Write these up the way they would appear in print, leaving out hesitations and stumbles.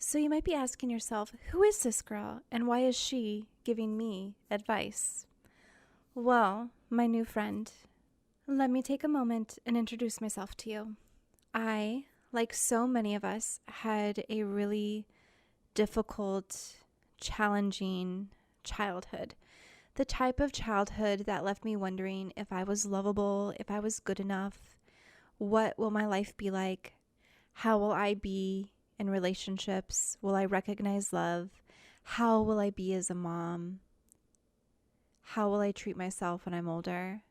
So you might be asking yourself, who is this girl and why is she giving me advice? Well, my new friend, let me take a moment and introduce myself to you. I, like so many of us, had a really difficult, challenging childhood. The type of childhood that left me wondering if I was lovable, if I was good enough, what will my life be like? How will I be in relationships? Will I recognize love? How will I be as a mom? How will I treat myself when I'm older?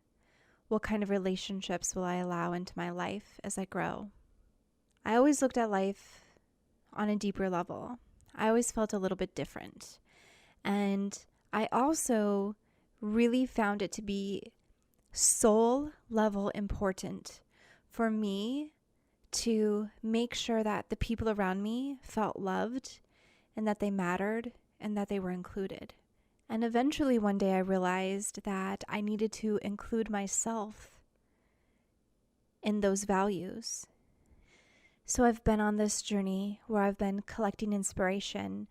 What kind of relationships will I allow into my life as I grow? I always looked at life on a deeper level. I always felt a little bit different. And I also really found it to be soul level important for me to make sure that the people around me felt loved and that they mattered and that they were included. And eventually one day I realized that I needed to include myself in those values. So I've been on this journey where I've been collecting inspiration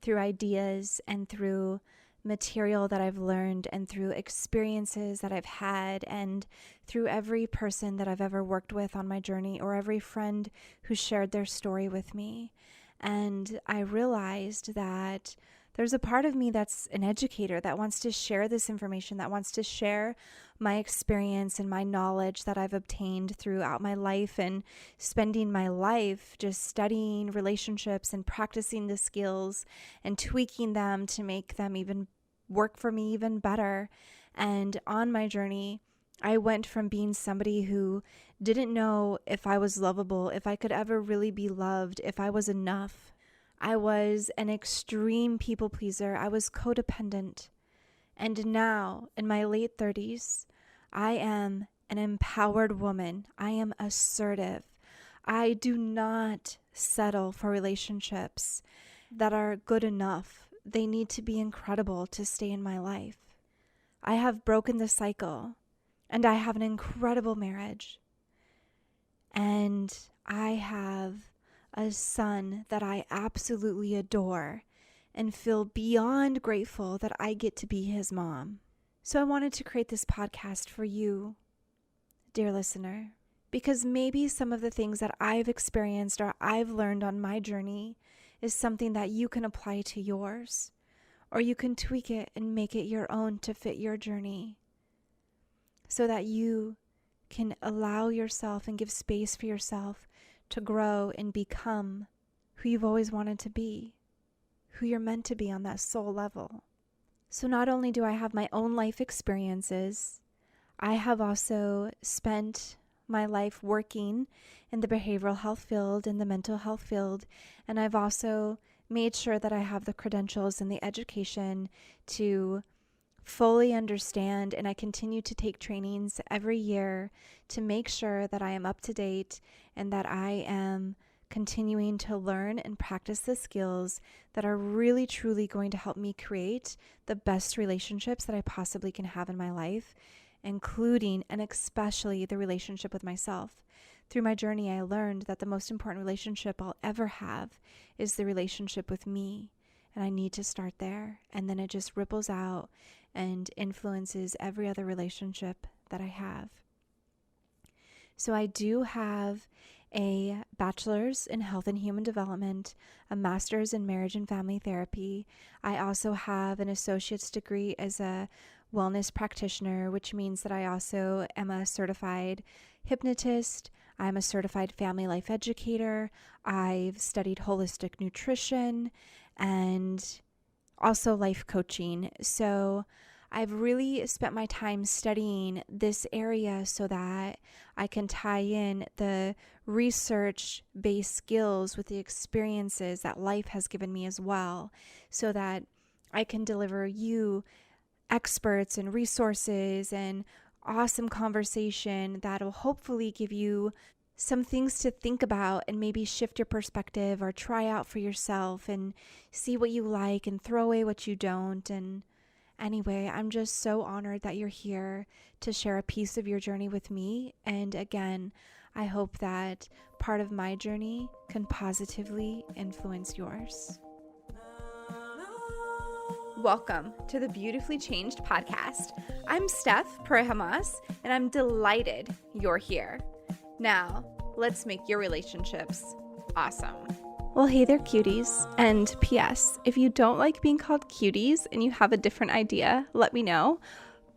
through ideas and through material that I've learned and through experiences that I've had and through every person that I've ever worked with on my journey or every friend who shared their story with me. And I realized that there's a part of me that's an educator that wants to share this information, that wants to share my experience and my knowledge that I've obtained throughout my life and spending my life just studying relationships and practicing the skills and tweaking them to make them even work for me even better. And on my journey, I went from being somebody who didn't know if I was lovable, if I could ever really be loved, if I was enough. I was an extreme people pleaser. I was codependent. And now, in my late 30s, I am an empowered woman. I am assertive. I do not settle for relationships that are good enough. They need to be incredible to stay in my life. I have broken the cycle, and I have an incredible marriage. And I have a son that I absolutely adore and feel beyond grateful that I get to be his mom. So I wanted to create this podcast for you, dear listener, because maybe some of the things that I've experienced or I've learned on my journey is something that you can apply to yours, or you can tweak it and make it your own to fit your journey so that you can allow yourself and give space for yourself to grow and become who you've always wanted to be, who you're meant to be on that soul level. So not only do I have my own life experiences, I have also spent my life working in the behavioral health field, in the mental health field, and I've also made sure that I have the credentials and the education to fully understand, and I continue to take trainings every year to make sure that I am up to date and that I am continuing to learn and practice the skills that are really truly going to help me create the best relationships that I possibly can have in my life, including and especially the relationship with myself. Through my journey, I learned that the most important relationship I'll ever have is the relationship with me. And I need to start there. And then it just ripples out and influences every other relationship that I have. So I do have a bachelor's in health and human development, a master's in marriage and family therapy. I also have an associate's degree as a wellness practitioner, which means that I also am a certified hypnotist. I'm a certified family life educator. I've studied holistic nutrition and also life coaching. So I've really spent my time studying this area so that I can tie in the research-based skills with the experiences that life has given me as well, so that I can deliver you experts and resources and awesome conversation that'll hopefully give you some things to think about and maybe shift your perspective or try out for yourself and see what you like and throw away what you don't. And anyway, I'm just so honored that you're here to share a piece of your journey with me. And again, I hope that part of my journey can positively influence yours. Welcome to the Beautifully Changed podcast. I'm Steph Prehamas, and I'm delighted you're here. Now, let's make your relationships awesome. Well, hey there, cuties. And P.S., if you don't like being called cuties and you have a different idea, let me know.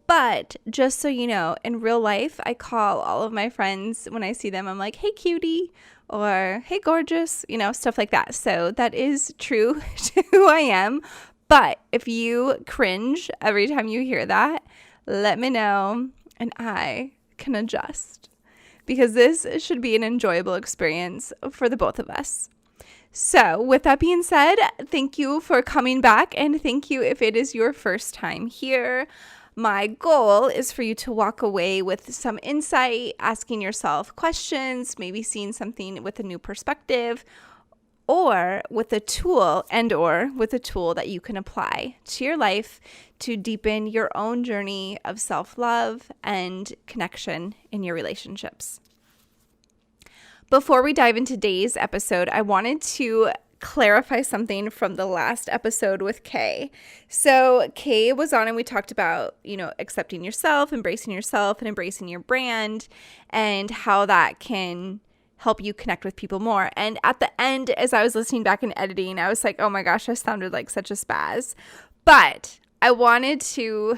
But just so you know, in real life, I call all of my friends when I see them, I'm like, hey, cutie, or hey, gorgeous, stuff like that. So that is true to who I am. But if you cringe every time you hear that, let me know and I can adjust, because this should be an enjoyable experience for the both of us. So with that being said, thank you for coming back, and thank you if it is your first time here. My goal is for you to walk away with some insight, asking yourself questions, maybe seeing something with a new perspective, or with a tool that you can apply to your life to deepen your own journey of self-love and connection in your relationships. Before we dive into today's episode, I wanted to clarify something from the last episode with Kay. So Kay was on and we talked about, accepting yourself, and embracing your brand, and how that can help you connect with people more. And at the end, as I was listening back and editing, I was like, oh my gosh, I sounded like such a spaz. But I wanted to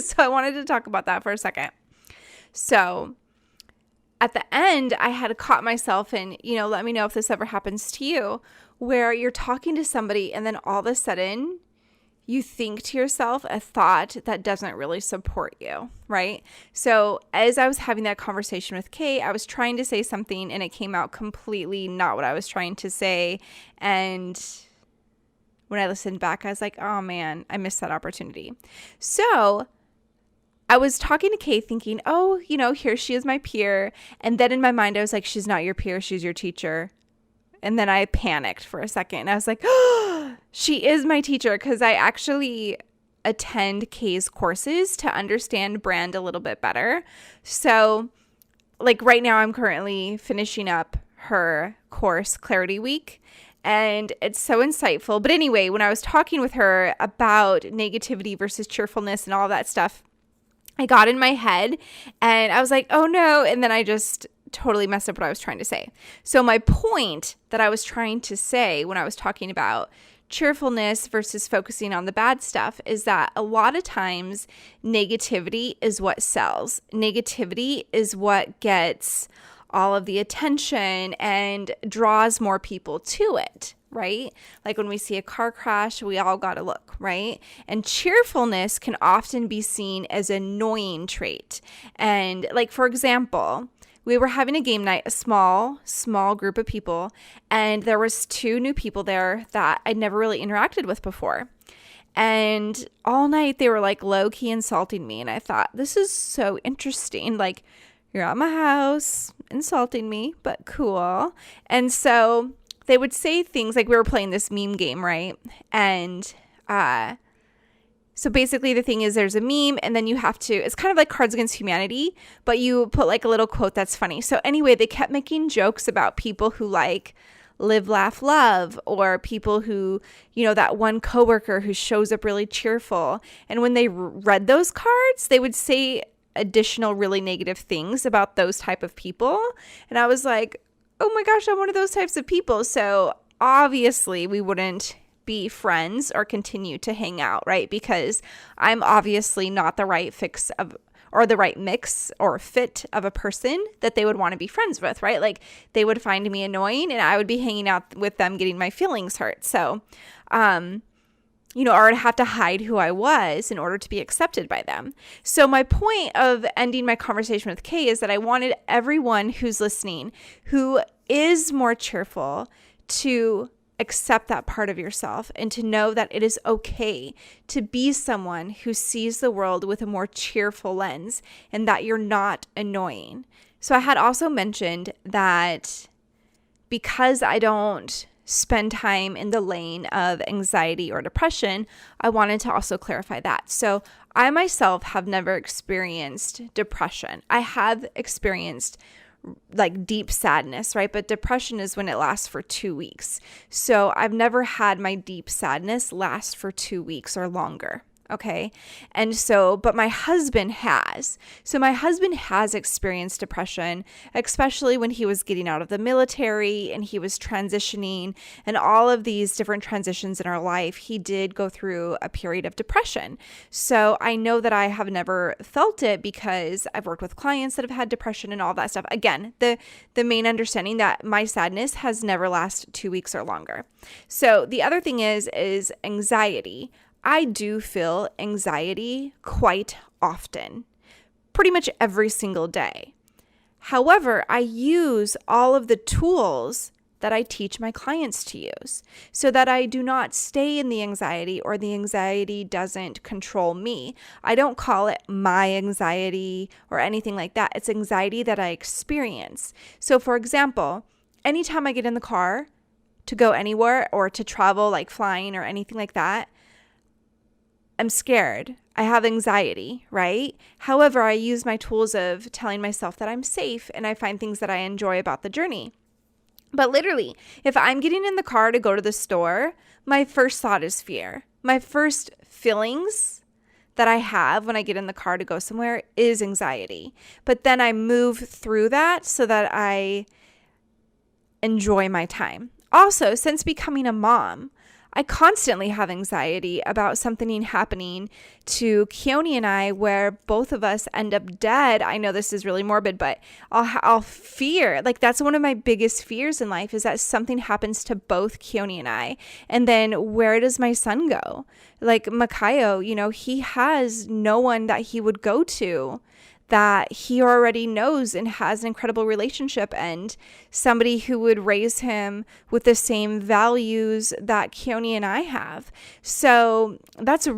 talk about that for a second. So at the end, I had caught myself in, let me know if this ever happens to you, where you're talking to somebody and then all of a sudden you think to yourself a thought that doesn't really support you, right? So as I was having that conversation with Kay, I was trying to say something and it came out completely not what I was trying to say. And when I listened back, I was like, oh man, I missed that opportunity. So I was talking to Kay thinking, oh, here she is, my peer. And then in my mind, I was like, she's not your peer, she's your teacher. And then I panicked for a second. And I was like, oh, she is my teacher, because I actually attend Kay's courses to understand brand a little bit better. So like right now, I'm currently finishing up her course, Clarity Week. And it's so insightful. But anyway, when I was talking with her about negativity versus cheerfulness and all that stuff, I got in my head and I was like, oh no. And then I just totally messed up what I was trying to say. So my point that I was trying to say when I was talking about cheerfulness versus focusing on the bad stuff is that a lot of times negativity is what sells. Negativity is what gets all of the attention and draws more people to it, right? Like when we see a car crash, we all got to look, right? And cheerfulness can often be seen as an annoying trait. And like, for example, we were having a game night, a small group of people, and there was 2 new people there that I'd never really interacted with before. And all night they were like low-key insulting me. And I thought, this is so interesting. Like, you're at my house insulting me, but cool. And so they would say things like, we were playing this meme game, right? And so basically the thing is there's a meme and then you have to, it's kind of like Cards Against Humanity, but you put like a little quote that's funny. So anyway, they kept making jokes about people who like live, laugh, love, or people who, that one coworker who shows up really cheerful. And when they read those cards, they would say additional really negative things about those type of people. And I was like, oh my gosh, I'm one of those types of people. So obviously we wouldn't be friends or continue to hang out, right? Because I'm obviously not the right the right mix or fit of a person that they would want to be friends with, right? Like they would find me annoying and I would be hanging out with them getting my feelings hurt. So, or I'd have to hide who I was in order to be accepted by them. So my point of ending my conversation with Kay is that I wanted everyone who's listening, who is more cheerful, to accept that part of yourself and to know that it is okay to be someone who sees the world with a more cheerful lens and that you're not annoying. So I had also mentioned that because I don't spend time in the lane of anxiety or depression, I wanted to also clarify that. So I myself have never experienced depression. I have experienced like deep sadness, right? But depression is when it lasts for 2 weeks. So I've never had my deep sadness last for 2 weeks or longer. Okay. And so, but my husband has. So my husband has experienced depression, especially when he was getting out of the military and he was transitioning and all of these different transitions in our life. He did go through a period of depression. So I know that I have never felt it because I've worked with clients that have had depression and all that stuff. Again, the main understanding that my sadness has never lasted 2 weeks or longer. So the other thing is anxiety. I do feel anxiety quite often, pretty much every single day. However, I use all of the tools that I teach my clients to use so that I do not stay in the anxiety or the anxiety doesn't control me. I don't call it my anxiety or anything like that. It's anxiety that I experience. So for example, anytime I get in the car to go anywhere or to travel, like flying or anything like that, I'm scared. I have anxiety, right? However, I use my tools of telling myself that I'm safe and I find things that I enjoy about the journey. But literally, if I'm getting in the car to go to the store, my first thought is fear. My first feelings that I have when I get in the car to go somewhere is anxiety. But then I move through that so that I enjoy my time. Also, since becoming a mom, I constantly have anxiety about something happening to Keone and I where both of us end up dead. I know this is really morbid, but I'll fear, like that's one of my biggest fears in life is that something happens to both Keone and I. And then where does my son go? Like Makayo, he has no one that he would go to that he already knows and has an incredible relationship and somebody who would raise him with the same values that Keone and I have. So that's a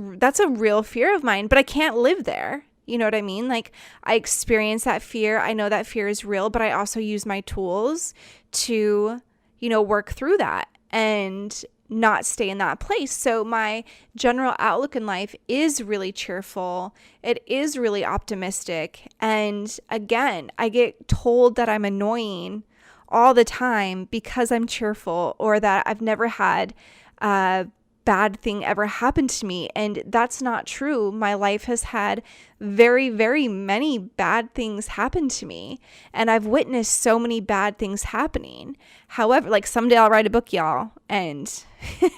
real fear of mine, but I can't live there. You know what I mean? Like I experience that fear. I know that fear is real, but I also use my tools to, work through that and not stay in that place. So my general outlook in life is really cheerful. It is really optimistic. And again, I get told that I'm annoying all the time because I'm cheerful or that I've never had a bad thing ever happen to me. And that's not true. My life has had very, very many bad things happen to me. And I've witnessed so many bad things happening. However, like someday I'll write a book, y'all, and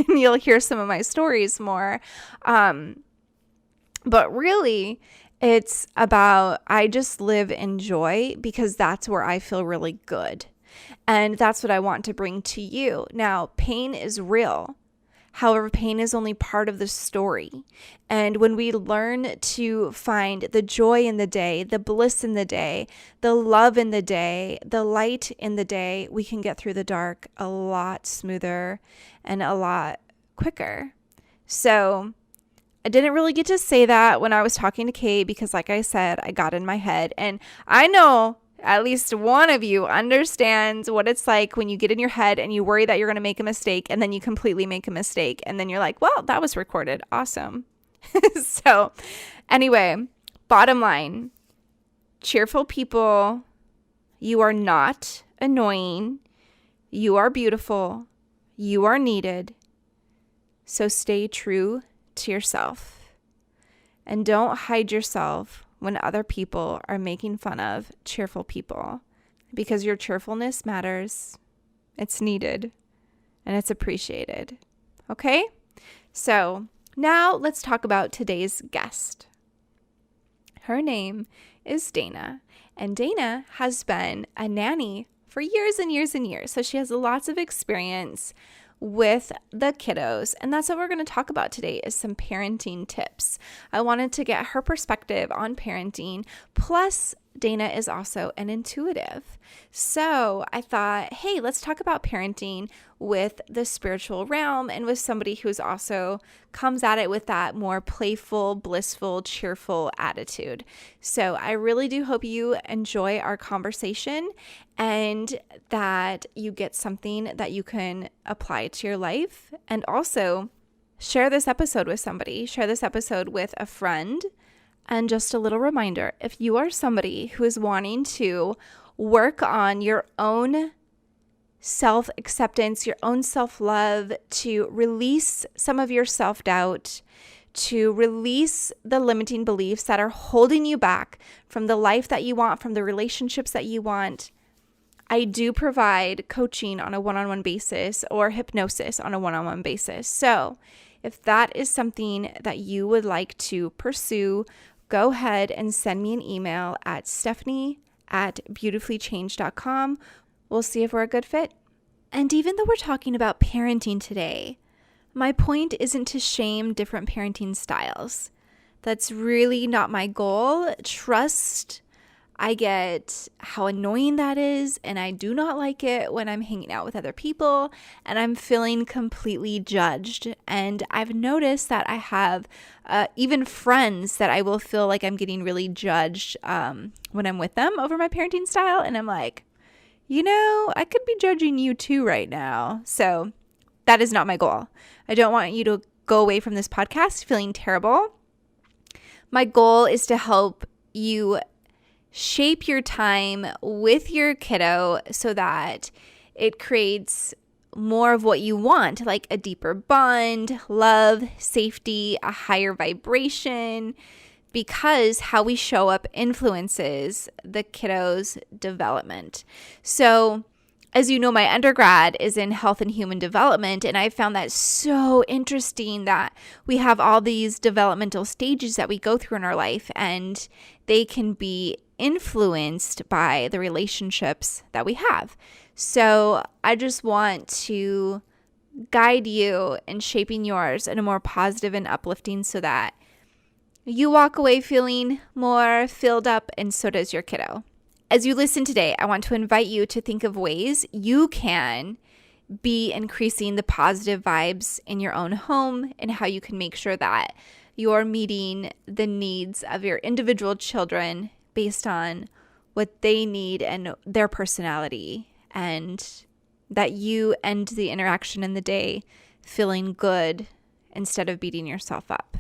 you'll hear some of my stories more. But really, it's about I just live in joy because that's where I feel really good. And that's what I want to bring to you. Now, pain is real. However, pain is only part of the story. And when we learn to find the joy in the day, the bliss in the day, the love in the day, the light in the day, we can get through the dark a lot smoother and a lot quicker. So I didn't really get to say that when I was talking to Kate because like I said, I got in my head. And I know at least one of you understands what it's like when you get in your head and you worry that you're going to make a mistake and then you completely make a mistake. And then you're like, well, that was recorded. Awesome. So anyway, bottom line, cheerful people, you are not annoying. You are beautiful. You are needed. So stay true to yourself and don't hide yourself when other people are making fun of cheerful people, because your cheerfulness matters, it's needed, and it's appreciated. Okay? So now let's talk about today's guest. Her name is Dana, and Dana has been a nanny for years and years and years. So she has lots of experience with the kiddos, and that's what we're going to talk about today is some parenting tips. I wanted to get her perspective on parenting, plus Dana is also an intuitive. So I thought, hey, let's talk about parenting with the spiritual realm and with somebody who's also comes at it with that more playful, blissful, cheerful attitude. So I really do hope you enjoy our conversation and that you get something that you can apply to your life. And also share this episode with somebody, share this episode with a friend. And just a little reminder, if you are somebody who is wanting to work on your own self-acceptance, your own self-love, to release some of your self-doubt, to release the limiting beliefs that are holding you back from the life that you want, from the relationships that you want. I do provide coaching on a one-on-one basis or hypnosis on a one-on-one basis. So if that is something that you would like to pursue, go ahead and send me an email at stephanie@beautifullychange.com. We'll see if we're a good fit. And even though we're talking about parenting today, my point isn't to shame different parenting styles. That's really not my goal. Trust, I get how annoying that is, and I do not like it when I'm hanging out with other people and I'm feeling completely judged. And I've noticed that I have even friends that I will feel like I'm getting really judged when I'm with them over my parenting style. And I'm like, I could be judging you too right now. So that is not my goal. I don't want you to go away from this podcast feeling terrible. My goal is to help you shape your time with your kiddo so that it creates more of what you want, like a deeper bond, love, safety, a higher vibration, because how we show up influences the kiddo's development. So, as you know, my undergrad is in health and human development, and I found that so interesting that we have all these developmental stages that we go through in our life, and they can be influenced by the relationships that we have. So I just want to guide you in shaping yours in a more positive and uplifting so that you walk away feeling more filled up, and so does your kiddo. As you listen today, I want to invite you to think of ways you can be increasing the positive vibes in your own home and how you can make sure that you're meeting the needs of your individual children based on what they need and their personality, and that you end the interaction in the day feeling good instead of beating yourself up.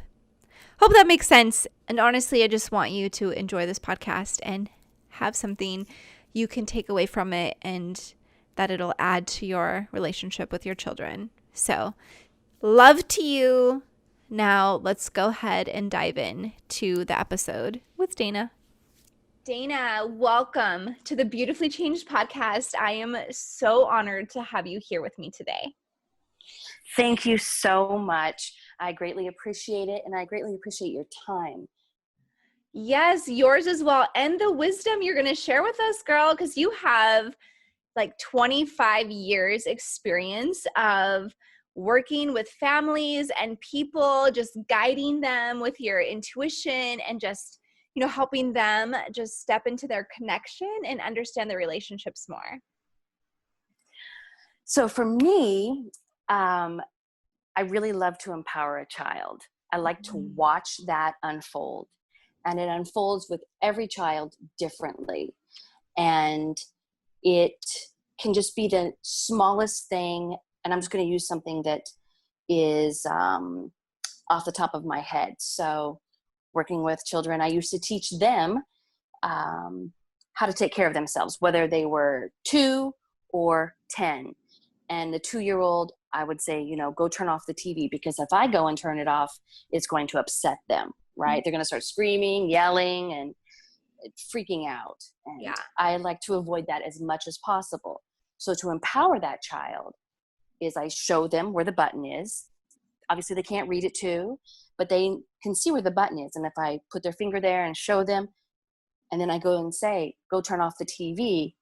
Hope that makes sense. And honestly, I just want you to enjoy this podcast and have something you can take away from it, and that it'll add to your relationship with your children. So, love to you. Now, let's go ahead and dive in to the episode with Dana. Dana, welcome to the Beautifully Changed podcast. I am so honored to have you here with me today. Thank you so much. I greatly appreciate it, and I greatly appreciate your time. Yes, yours as well. And the wisdom you're going to share with us, girl, because you have like 25 years experience of working with families and people, just guiding them with your intuition and just, helping them just step into their connection and understand their relationships more. So for me, I really love to empower a child. I like to watch that unfold, and it unfolds with every child differently. And it can just be the smallest thing. And I'm just going to use something that is off the top of my head. So working with children, I used to teach them how to take care of themselves, whether they were 2 or 10. And the 2-year-old, I would say, go turn off the TV, because if I go and turn it off, it's going to upset them, right? Mm-hmm. They're going to start screaming, yelling, and freaking out. And yeah. I like to avoid that as much as possible. So to empower that child is I show them where the button is. Obviously, they can't read it too, but they can see where the button is. And if I put their finger there and show them, and then I go and say, go turn off the TV,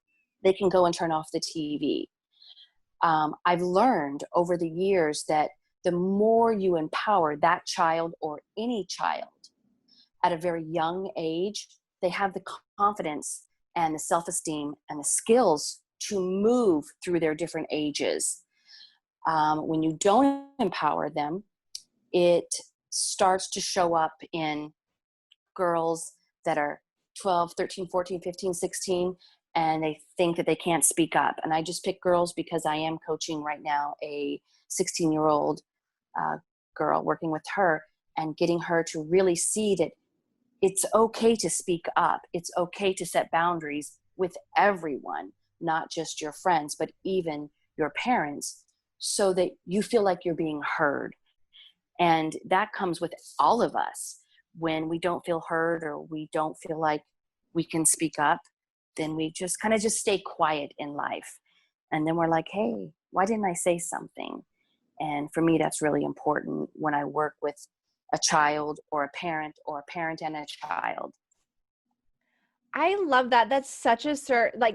they can go and turn off the TV. I've learned over the years that the more you empower that child or any child at a very young age, they have the confidence and the self-esteem and the skills to move through their different ages. When you don't empower them, it starts to show up in girls that are 12, 13, 14, 15, 16, and they think that they can't speak up. And I just pick girls because I am coaching right now a 16-year-old girl, working with her and getting her to really see that it's okay to speak up. It's okay to set boundaries, with everyone, not just your friends, but even your parents, so that you feel like you're being heard. And that comes with all of us. When we don't feel heard or we don't feel like we can speak up, then we just kind of just stay quiet in life. And then we're like, hey, why didn't I say something? And for me, that's really important when I work with a child or a parent or a parent and a child. I love that. That's such a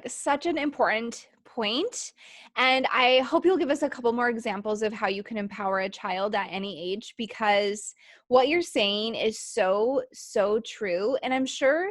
such an important point. And I hope you'll give us a couple more examples of how you can empower a child at any age, because what you're saying is so, so true. And I'm sure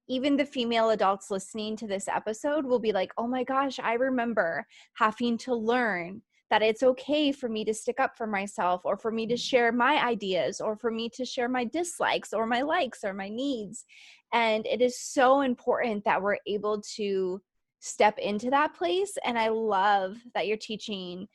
even the female adults listening to this episode will be like, oh my gosh, I remember having to learn that it's okay for me to stick up for myself, or for me to share my ideas, or for me to share my dislikes or my likes or my needs. And it is so important that we're able to step into that place. And I love that you're teaching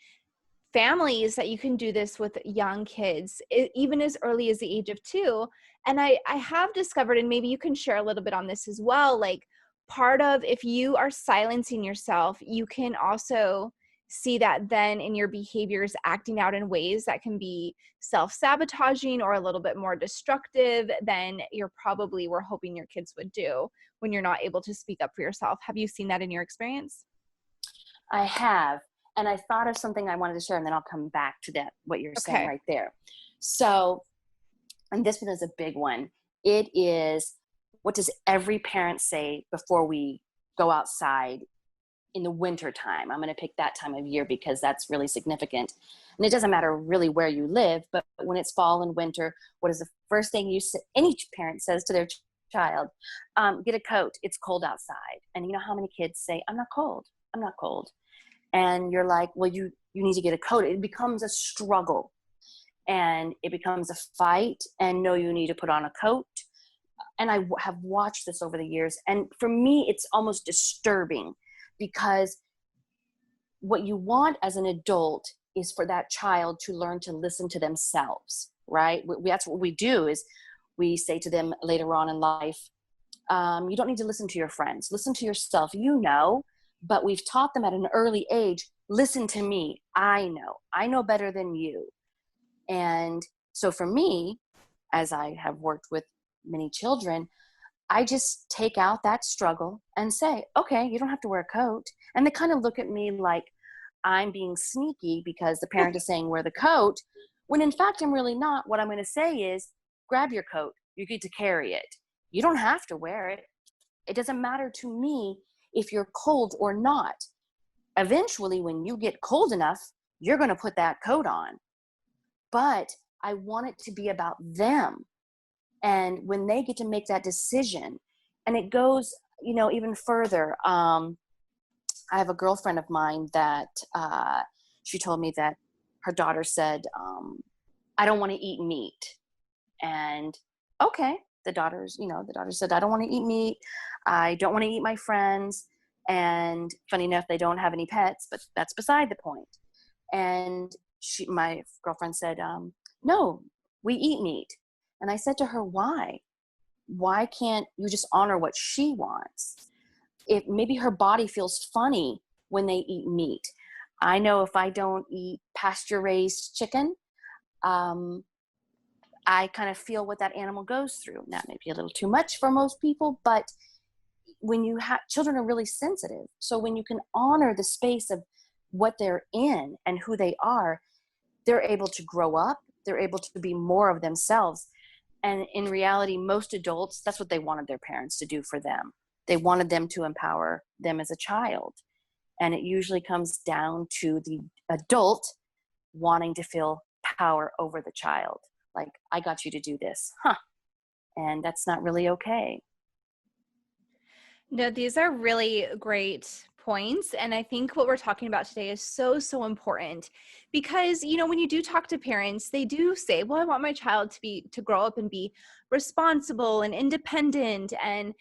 families that you can do this with young kids, even as early as the age of 2. And I have discovered, and maybe you can share a little bit on this as well, like part of, if you are silencing yourself, you can also see that then in your behaviors acting out in ways that can be self-sabotaging or a little bit more destructive than you're probably were hoping your kids would do when you're not able to speak up for yourself. Have you seen that in your experience? I have. And I thought of something I wanted to share, and then I'll come back to that, what you're saying Okay. right there. So, and this one is a big one. It is, what does every parent say before we go outside in the winter time? I'm going to pick that time of year because that's really significant. And it doesn't matter really where you live, but when it's fall and winter, what is the first thing any parent says to their child? Get a coat. It's cold outside. And you know how many kids say, I'm not cold. I'm not cold. And you're like, well, you need to get a coat. It becomes a struggle, and it becomes a fight, and no, you need to put on a coat. And I have watched this over the years. And for me, it's almost disturbing, because what you want as an adult is for that child to learn to listen to themselves, right? That's what we do, is we say to them later on in life, you don't need to listen to your friends. Listen to yourself. You know. But we've taught them at an early age, listen to me. I know better than you. And so for me, as I have worked with many children, I just take out that struggle and say, okay, you don't have to wear a coat. And they kind of look at me like I'm being sneaky because the parent is saying wear the coat, when in fact I'm really not. What I'm going to say is, grab your coat. You get to carry it. You don't have to wear it. It doesn't matter to me if you're cold or not. Eventually, when you get cold enough, you're going to put that coat on. But I want it to be about them. And when they get to make that decision, and it goes, even further. I have a girlfriend of mine that she told me that her daughter said, I don't want to eat meat. And okay, the daughter said, I don't want to eat meat. I don't want to eat my friends. And funny enough, they don't have any pets, but that's beside the point. And my girlfriend said, no, we eat meat. And I said to her, why? Why can't you just honor what she wants? If maybe her body feels funny when they eat meat. I know if I don't eat pasture raised chicken, I kind of feel what that animal goes through. That may be a little too much for most people, but when you have children are really sensitive. So when you can honor the space of what they're in and who they are, they're able to grow up. They're able to be more of themselves. And in reality, most adults, that's what they wanted their parents to do for them. They wanted them to empower them as a child. And it usually comes down to the adult wanting to feel power over the child. Like, I got you to do this. And that's not really okay. No, these are really great points. And I think what we're talking about today is so, so important, because, when you do talk to parents, they do say, well, I want my child to grow up and be responsible and independent and,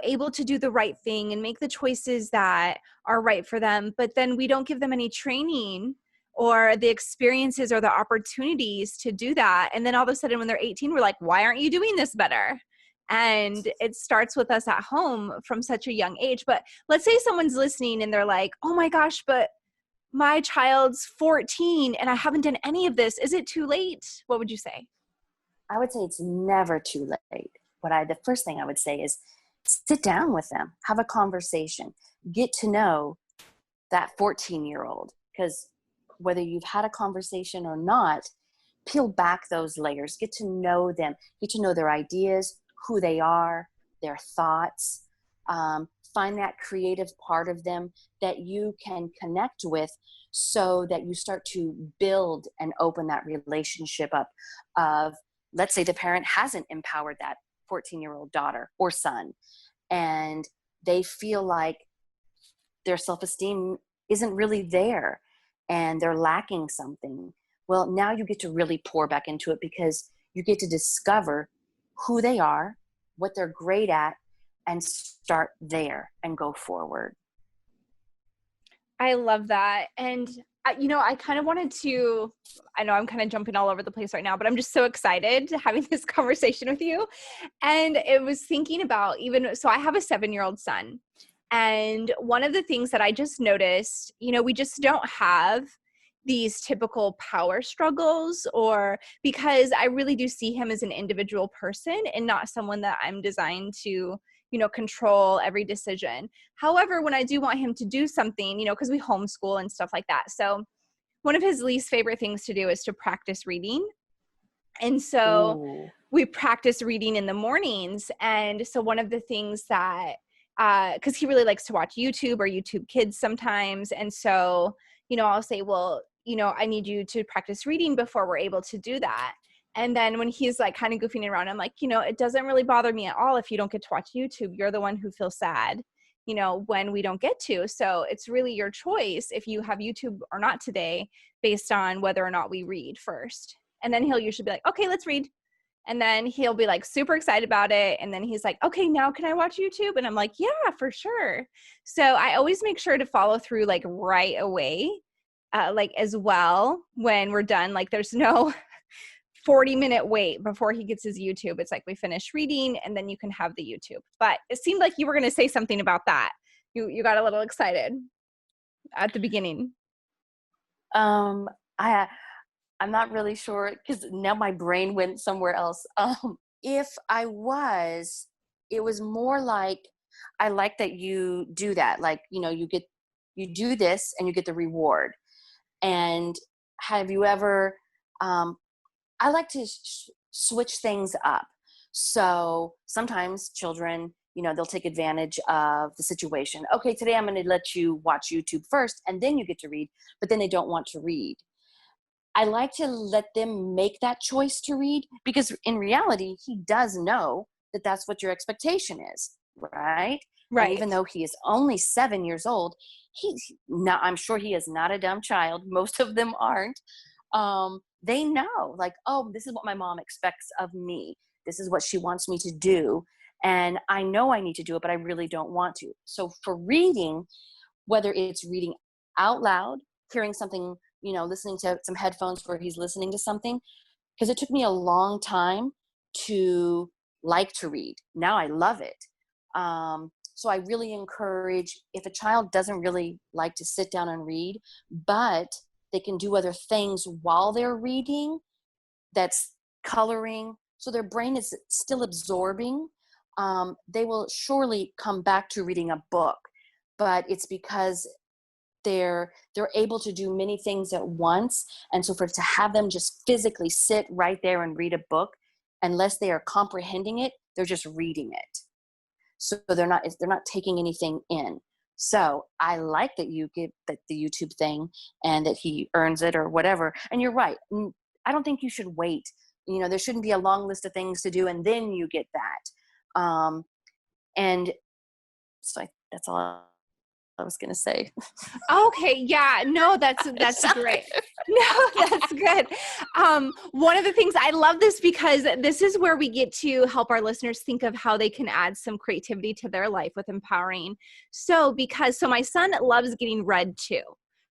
able to do the right thing and make the choices that are right for them. But then we don't give them any training or the experiences or the opportunities to do that. And then all of a sudden when they're 18, we're like, why aren't you doing this better? And it starts with us at home from such a young age. But let's say someone's listening and they're like, oh my gosh, but my child's 14 and I haven't done any of this. Is it too late? What would you say? I would say it's never too late. The first thing I would say is sit down with them, have a conversation, get to know that 14-year-old, because whether you've had a conversation or not, peel back those layers, get to know them, get to know their ideas, who they are, their thoughts, find that creative part of them that you can connect with so that you start to build and open that relationship up of, let's say the parent hasn't empowered that 14-year-old daughter or son, and they feel like their self-esteem isn't really there and they're lacking something. Well, now you get to really pour back into it because you get to discover who they are, what they're great at, and start there and go forward. I love that. And, I kind of wanted to, I know I'm kind of jumping all over the place right now, but I'm just so excited having this conversation with you. And it was thinking about so I have a 7-year-old son. And one of the things that I just noticed, we just don't have these typical power struggles, or because I really do see him as an individual person and not someone that I'm designed to, control every decision. However, when I do want him to do something, because we homeschool and stuff like that. So one of his least favorite things to do is to practice reading. And so Ooh. we practice reading in the mornings. And so one of the things that, because he really likes to watch YouTube or YouTube Kids sometimes. And so, I'll say, well, I need you to practice reading before we're able to do that. And then when he's like kind of goofing around, I'm like, it doesn't really bother me at all if you don't get to watch YouTube. You're the one who feels sad, when we don't get to. So it's really your choice if you have YouTube or not today, based on whether or not we read first. And then he'll usually be like, okay, let's read. And then he'll be like super excited about it. And then he's like, okay, now can I watch YouTube? And I'm like, yeah, for sure. So I always make sure to follow through like right away, like as well when we're done. Like there's no 40-minute wait before he gets his YouTube. It's like we finish reading and then you can have the YouTube. But it seemed like you were going to say something about that. You got a little excited at the beginning. I'm not really sure because now my brain went somewhere else. If I was, it was more like, I like that you do that. Like, you do this and you get the reward. And have you ever, I like to switch things up. So sometimes children, they'll take advantage of the situation. Okay, today I'm going to let you watch YouTube first and then you get to read, but then they don't want to read. I like to let them make that choice to read because in reality, he does know that that's what your expectation is, right? Right. And even though he is only 7 years old, I'm sure he is not a dumb child. Most of them aren't. They know like, oh, this is what my mom expects of me. This is what she wants me to do. And I know I need to do it, but I really don't want to. So for reading, whether it's reading out loud, hearing something, listening to some headphones where he's listening to something, because it took me a long time to like to read. Now I love it. So I really encourage, if a child doesn't really like to sit down and read, but they can do other things while they're reading, that's coloring, so their brain is still absorbing, they will surely come back to reading a book. But it's because they're able to do many things at once. And so to have them just physically sit right there and read a book, unless they are comprehending it, they're just reading it. So they're not taking anything in. So I like that you give the YouTube thing and that he earns it or whatever. And you're right. I don't think you should wait. There shouldn't be a long list of things to do and then you get that. And so that's all I was going to say. Okay. Yeah. No, that's great. No, that's good. One of the things I love this because this is where we get to help our listeners think of how they can add some creativity to their life with empowering. So my son loves getting read to,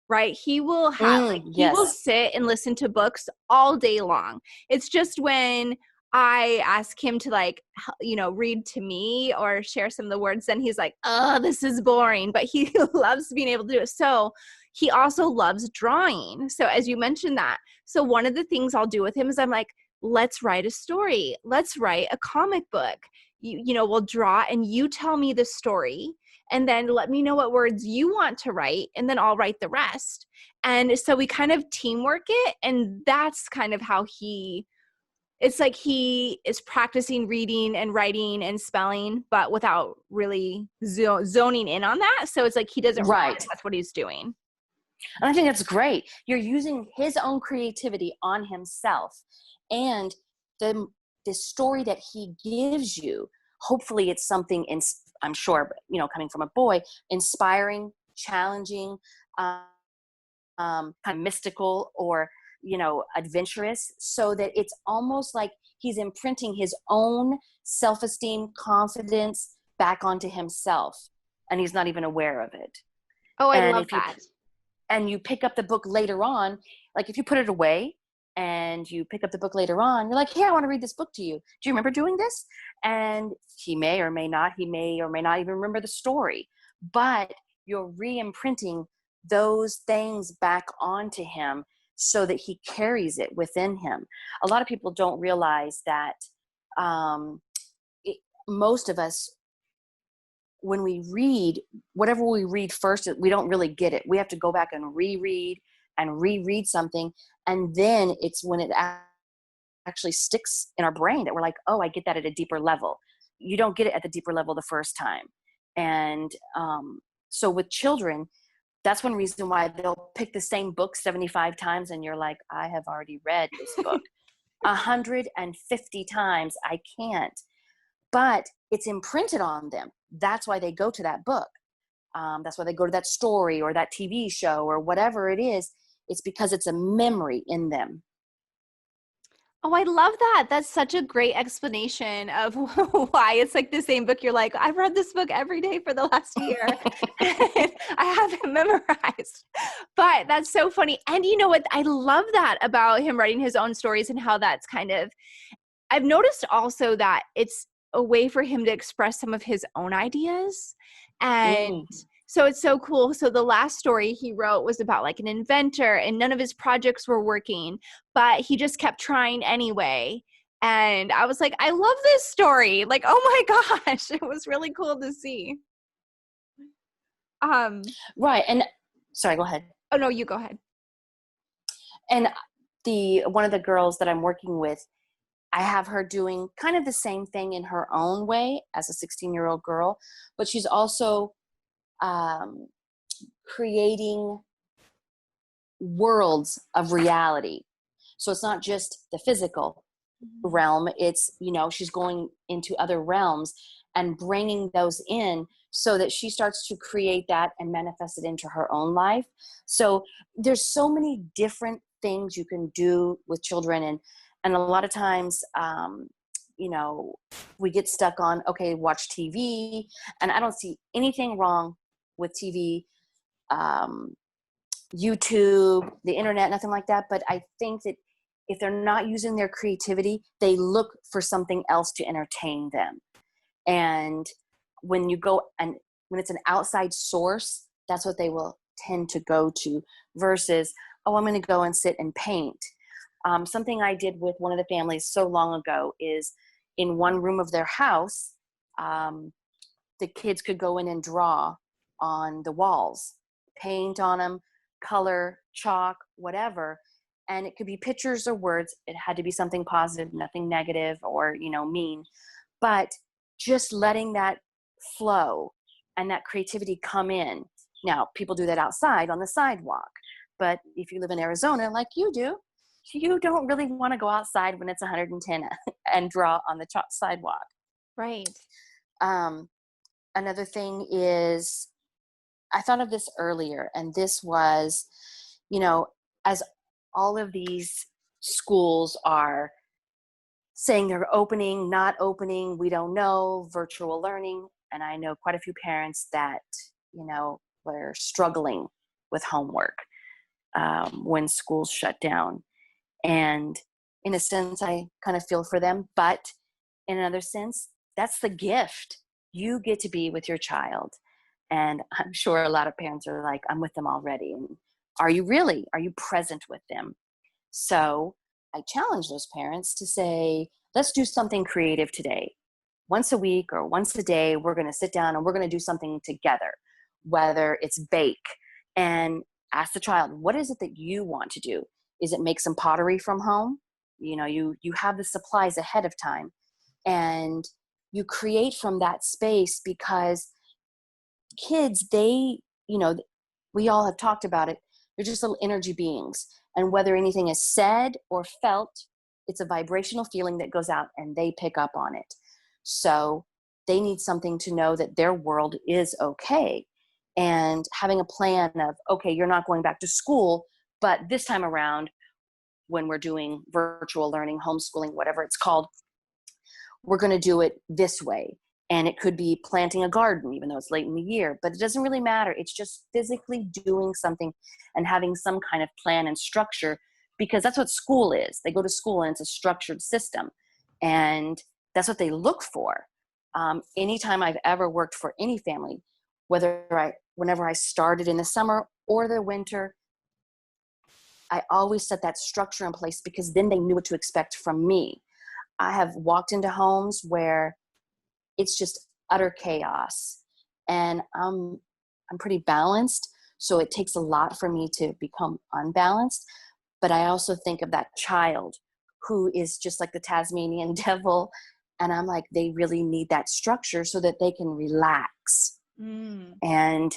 right? He will have, he will sit and listen to books all day long. It's just when I ask him to like, read to me or share some of the words, then he's like, oh, this is boring. But he loves being able to do it. So he also loves drawing. So as you mentioned that, so one of the things I'll do with him is I'm like, let's write a story. Let's write a comic book. We'll draw and you tell me the story and then let me know what words you want to write and then I'll write the rest. And so we kind of teamwork it. And that's kind of how it's like he is practicing reading and writing and spelling, but without really zoning in on that. So it's like he doesn't realize Right. that's what he's doing. And I think that's great. You're using his own creativity on himself. And the story that he gives you, hopefully it's something, I'm sure, coming from a boy, inspiring, challenging, kind of mystical or, adventurous, so that it's almost like he's imprinting his own self-esteem, confidence back onto himself. And he's not even aware of it. Oh, I And love if you that. and you pick up the book later on, like if you put it away and you pick up the book later on, you're like, hey, I want to read this book to you. Do you remember doing this? And he may or may not even remember the story, but you're re-imprinting those things back onto him so that he carries it within him. A lot of people don't realize that um, most of us, when we read, whatever we read first, we don't really get it. We have to go back and reread something. And then it's when it actually sticks in our brain that we're like, oh, I get that at a deeper level. You don't get it at the deeper level the first time. And so with children, that's one reason why they'll pick the same book 75 times. And you're like, I have already read this book 150 times. I can't. But it's imprinted on them. That's why they go to that book. That's why they go to that story or that TV show or whatever it is. It's because it's a memory in them. Oh, I love that. That's such a great explanation of why it's like the same book. You're like, I've read this book every day for the last year. And I have it memorized. But that's so funny. And you know what? I love that about him writing his own stories and how that's kind of, I've noticed also that it's a way for him to express some of his own ideas. And Mm. so it's so cool. So the last story he wrote was about like an inventor and none of his projects were working, but he just kept trying anyway. And I was like, I love this story. Like, oh my gosh, it was really cool to see. Right. And sorry, go ahead. Oh no, you go ahead. And one of the girls that I'm working with, I have her doing kind of the same thing in her own way as a 16-year-old girl, but she's also um, creating worlds of reality. So it's not just the physical realm. It's, she's going into other realms and bringing those in so that she starts to create that and manifest it into her own life. So there's so many different things you can do with children. And a lot of times, we get stuck on, okay, watch TV. And I don't see anything wrong with TV, YouTube, the internet, nothing like that. But I think that if they're not using their creativity, they look for something else to entertain them. And when it's an outside source, that's what they will tend to go to versus, oh, I'm going to go and sit and paint. Something I did with one of the families so long ago is in one room of their house, the kids could go in and draw on the walls, paint on them, color, chalk, whatever. And it could be pictures or words. It had to be something positive, nothing negative or, mean. But just letting that flow and that creativity come in. Now, people do that outside on the sidewalk. But if you live in Arizona like you do, you don't really want to go outside when it's 110 and draw on the sidewalk. Right. Another thing is, I thought of this earlier, and this was, as all of these schools are saying they're opening, not opening, we don't know, virtual learning. And I know quite a few parents that, were struggling with homework when schools shut down. And in a sense, I kind of feel for them, but in another sense, that's the gift. You get to be with your child. And I'm sure a lot of parents are like, I'm with them already. And are you really? Are you present with them? So I challenge those parents to say, let's do something creative today. Once a week or once a day, we're going to sit down and we're going to do something together, whether it's bake, and ask the child, what is it that you want to do? Is it make some pottery from home? You have the supplies ahead of time, and you create from that space, because kids, we all have talked about it. They're just little energy beings. And whether anything is said or felt, it's a vibrational feeling that goes out and they pick up on it. So they need something to know that their world is okay. And having a plan of, okay, you're not going back to school, but this time around, when we're doing virtual learning, homeschooling, whatever it's called, we're going to do it this way. And it could be planting a garden, even though it's late in the year, but it doesn't really matter. It's just physically doing something and having some kind of plan and structure, because that's what school is. They go to school and it's a structured system, and that's what they look for. Anytime I've ever worked for any family, whenever I started in the summer or the winter, I always set that structure in place, because then they knew what to expect from me. I have walked into homes where it's just utter chaos, and I'm pretty balanced. So it takes a lot for me to become unbalanced. But I also think of that child who is just like the Tasmanian devil. And I'm like, they really need that structure so that they can relax. And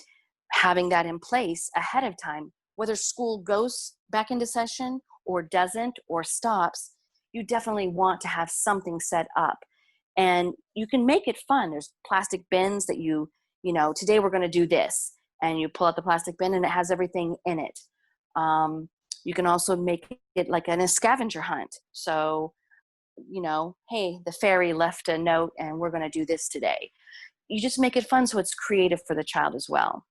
having that in place ahead of time, whether school goes back into session or doesn't or stops, you definitely want to have something set up. And you can make it fun. There's plastic bins that today we're going to do this. And you pull out the plastic bin and it has everything in it. You can also make it like a scavenger hunt. So, hey, the fairy left a note and we're going to do this today. You just make it fun so it's creative for the child as well.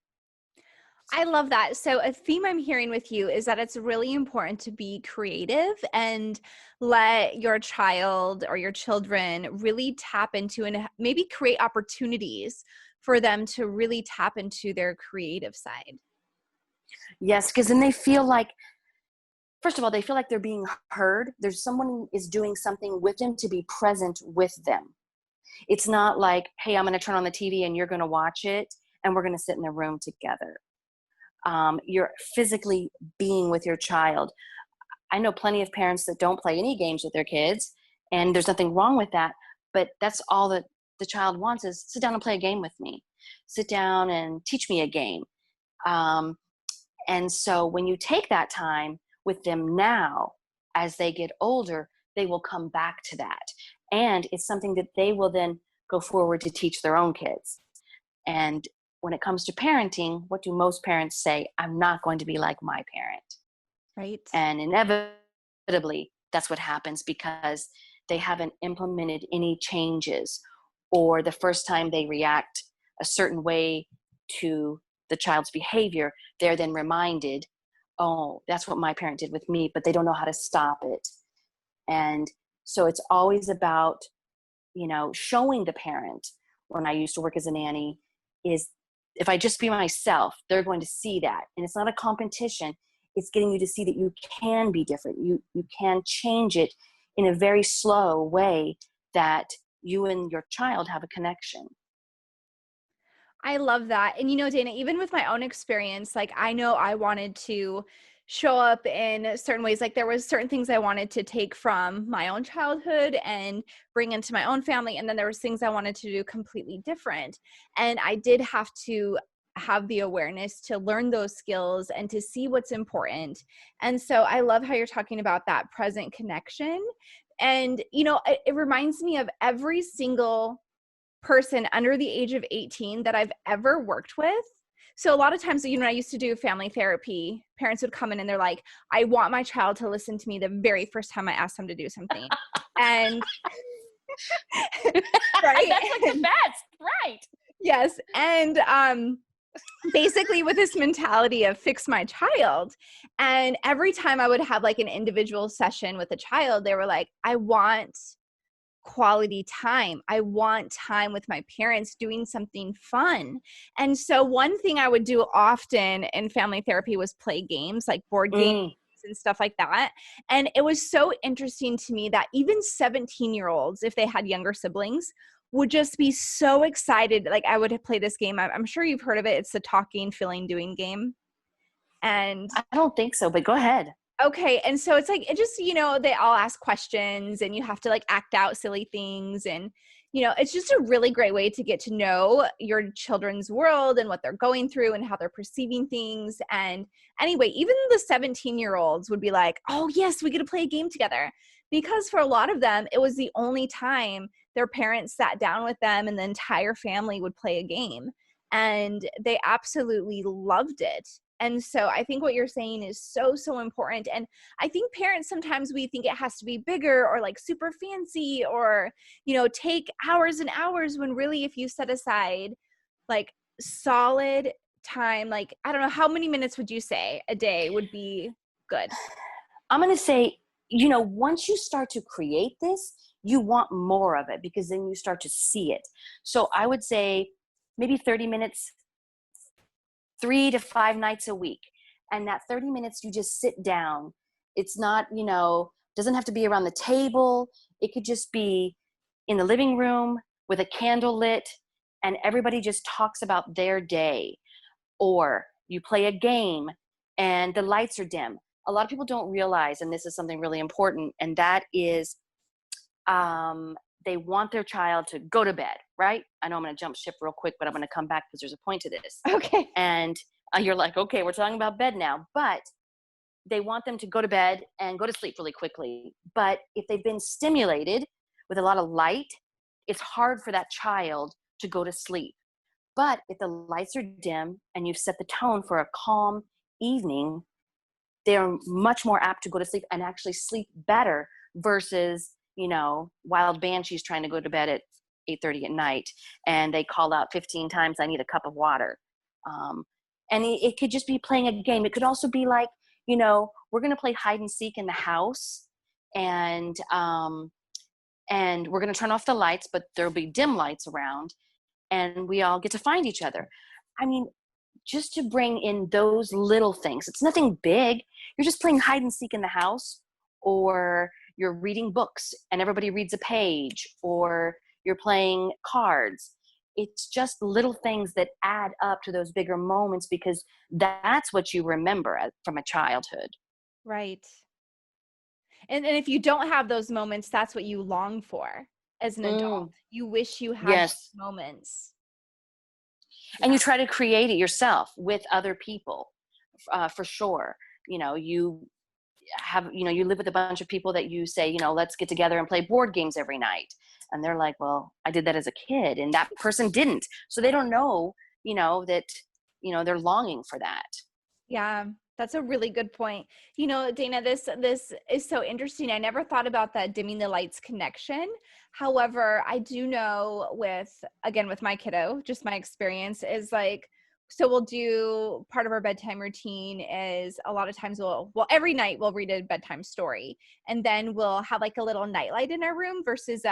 I love that. So a theme I'm hearing with you is that it's really important to be creative and let your child or your children really tap into and maybe create opportunities for them to really tap into their creative side. Yes, because then they feel like, first of all, they feel like they're being heard. There's someone who is doing something with them to be present with them. It's not like, hey, I'm going to turn on the TV and you're going to watch it and we're going to sit in the room together. You're physically being with your child. I know plenty of parents that don't play any games with their kids, and there's nothing wrong with that, but that's all that the child wants is sit down and play a game with me. Sit down and teach me a game. And so when you take that time with them now, as they get older, they will come back to that. And it's something that they will then go forward to teach their own kids. And when it comes to parenting, what do most parents say? I'm not going to be like my parent. Right. And inevitably, that's what happens, because they haven't implemented any changes, or the first time they react a certain way to the child's behavior, they're then reminded, oh, that's what my parent did with me, but they don't know how to stop it. And so it's always about, showing the parent. When I used to work as a nanny, is if I just be myself, they're going to see that. And it's not a competition. It's getting you to see that you can be different. You can change it in a very slow way, that you and your child have a connection. I love that. And Dana, even with my own experience, like I know I wanted to show up in certain ways. Like there was certain things I wanted to take from my own childhood and bring into my own family. And then there was things I wanted to do completely different. And I did have to have the awareness to learn those skills and to see what's important. And so I love how you're talking about that present connection. And, it reminds me of every single person under the age of 18 that I've ever worked with. So a lot of times, when I used to do family therapy, parents would come in and they're like, I want my child to listen to me the very first time I ask them to do something. And right? That's like the best, right? Yes. And basically with this mentality of fix my child. And every time I would have like an individual session with a child, they were like, I want quality time. I want time with my parents doing something fun. And so one thing I would do often in family therapy was play games, like board games Mm. and stuff like that. And it was so interesting to me that even 17-year-olds, if they had younger siblings, would just be so excited. Like I would play this game. I'm sure you've heard of it. It's the talking, feeling, doing game. And I don't think so, but go ahead. okay. And so it's like, it just, they all ask questions and you have to like act out silly things. And, it's just a really great way to get to know your children's world and what they're going through and how they're perceiving things. And anyway, even the 17-year-olds would be like, oh, yes, we get to play a game together. Because for a lot of them, it was the only time their parents sat down with them and the entire family would play a game. And they absolutely loved it. And so I think what you're saying is so, so important. And I think parents, sometimes we think it has to be bigger or like super fancy or, take hours and hours, when really if you set aside like solid time, like, I don't know, how many minutes would you say a day would be good? I'm going to say, once you start to create this, you want more of it because then you start to see it. So I would say maybe 30 minutes, 3 to 5 nights a week. And that 30 minutes, you just sit down. It's not, doesn't have to be around the table. It could just be in the living room with a candle lit and everybody just talks about their day. Or you play a game and the lights are dim. A lot of people don't realize, and this is something really important, and that is they want their child to go to bed, right? I know I'm going to jump ship real quick, but I'm going to come back because there's a point to this. Okay. And you're like, okay, we're talking about bed now, but they want them to go to bed and go to sleep really quickly. But if they've been stimulated with a lot of light, it's hard for that child to go to sleep. But if the lights are dim and you've set the tone for a calm evening, they're much more apt to go to sleep and actually sleep better versus, wild banshees trying to go to bed at 8:30 at night and they call out 15 times, I need a cup of water. And it could just be playing a game. It could also be like, we're going to play hide and seek in the house and we're going to turn off the lights, but there'll be dim lights around and we all get to find each other. I mean, just to bring in those little things. It's nothing big. You're just playing hide and seek in the house, or you're reading books and everybody reads a page, or you're playing cards. It's just little things that add up to those bigger moments because that's what you remember from a childhood. Right. And if you don't have those moments, that's what you long for as an adult. You wish you had Yes. those moments. And you try to create it yourself with other people, for sure. You have, you live with a bunch of people that you say, let's get together and play board games every night. And they're like, well, I did that as a kid and that person didn't. So they don't know, that, they're longing for that. Yeah, that's a really good point. Dana, this is so interesting. I never thought about that dimming the lights connection. However, I do know with my kiddo, just my experience is like, so we'll do part of our bedtime routine is a lot of times every night we'll read a bedtime story and then we'll have like a little nightlight in our room versus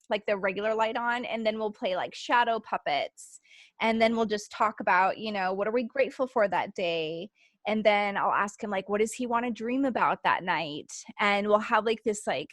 like the regular light on. And then we'll play like shadow puppets. And then we'll just talk about, what are we grateful for that day? And then I'll ask him like, what does he want to dream about that night? And we'll have like this like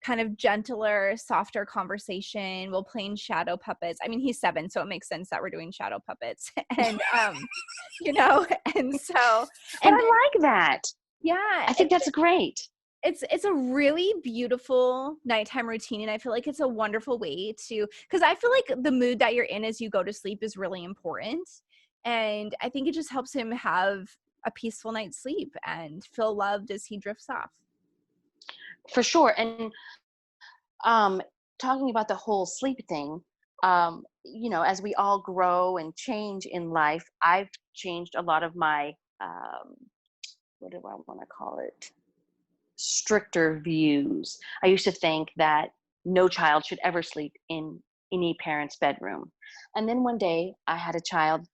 kind of gentler, softer conversation. We'll play in shadow puppets. I mean, he's 7, so it makes sense that we're doing shadow puppets. And, and so. But I like that. Yeah. I think that's great. It's a really beautiful nighttime routine. And I feel like it's a wonderful way because I feel like the mood that you're in as you go to sleep is really important. And I think it just helps him have a peaceful night's sleep and feel loved as he drifts off. For sure. And talking about the whole sleep thing, as we all grow and change in life, I've changed a lot of my, what do I want to call it? Stricter views. I used to think that no child should ever sleep in any parent's bedroom. And then one day I had a child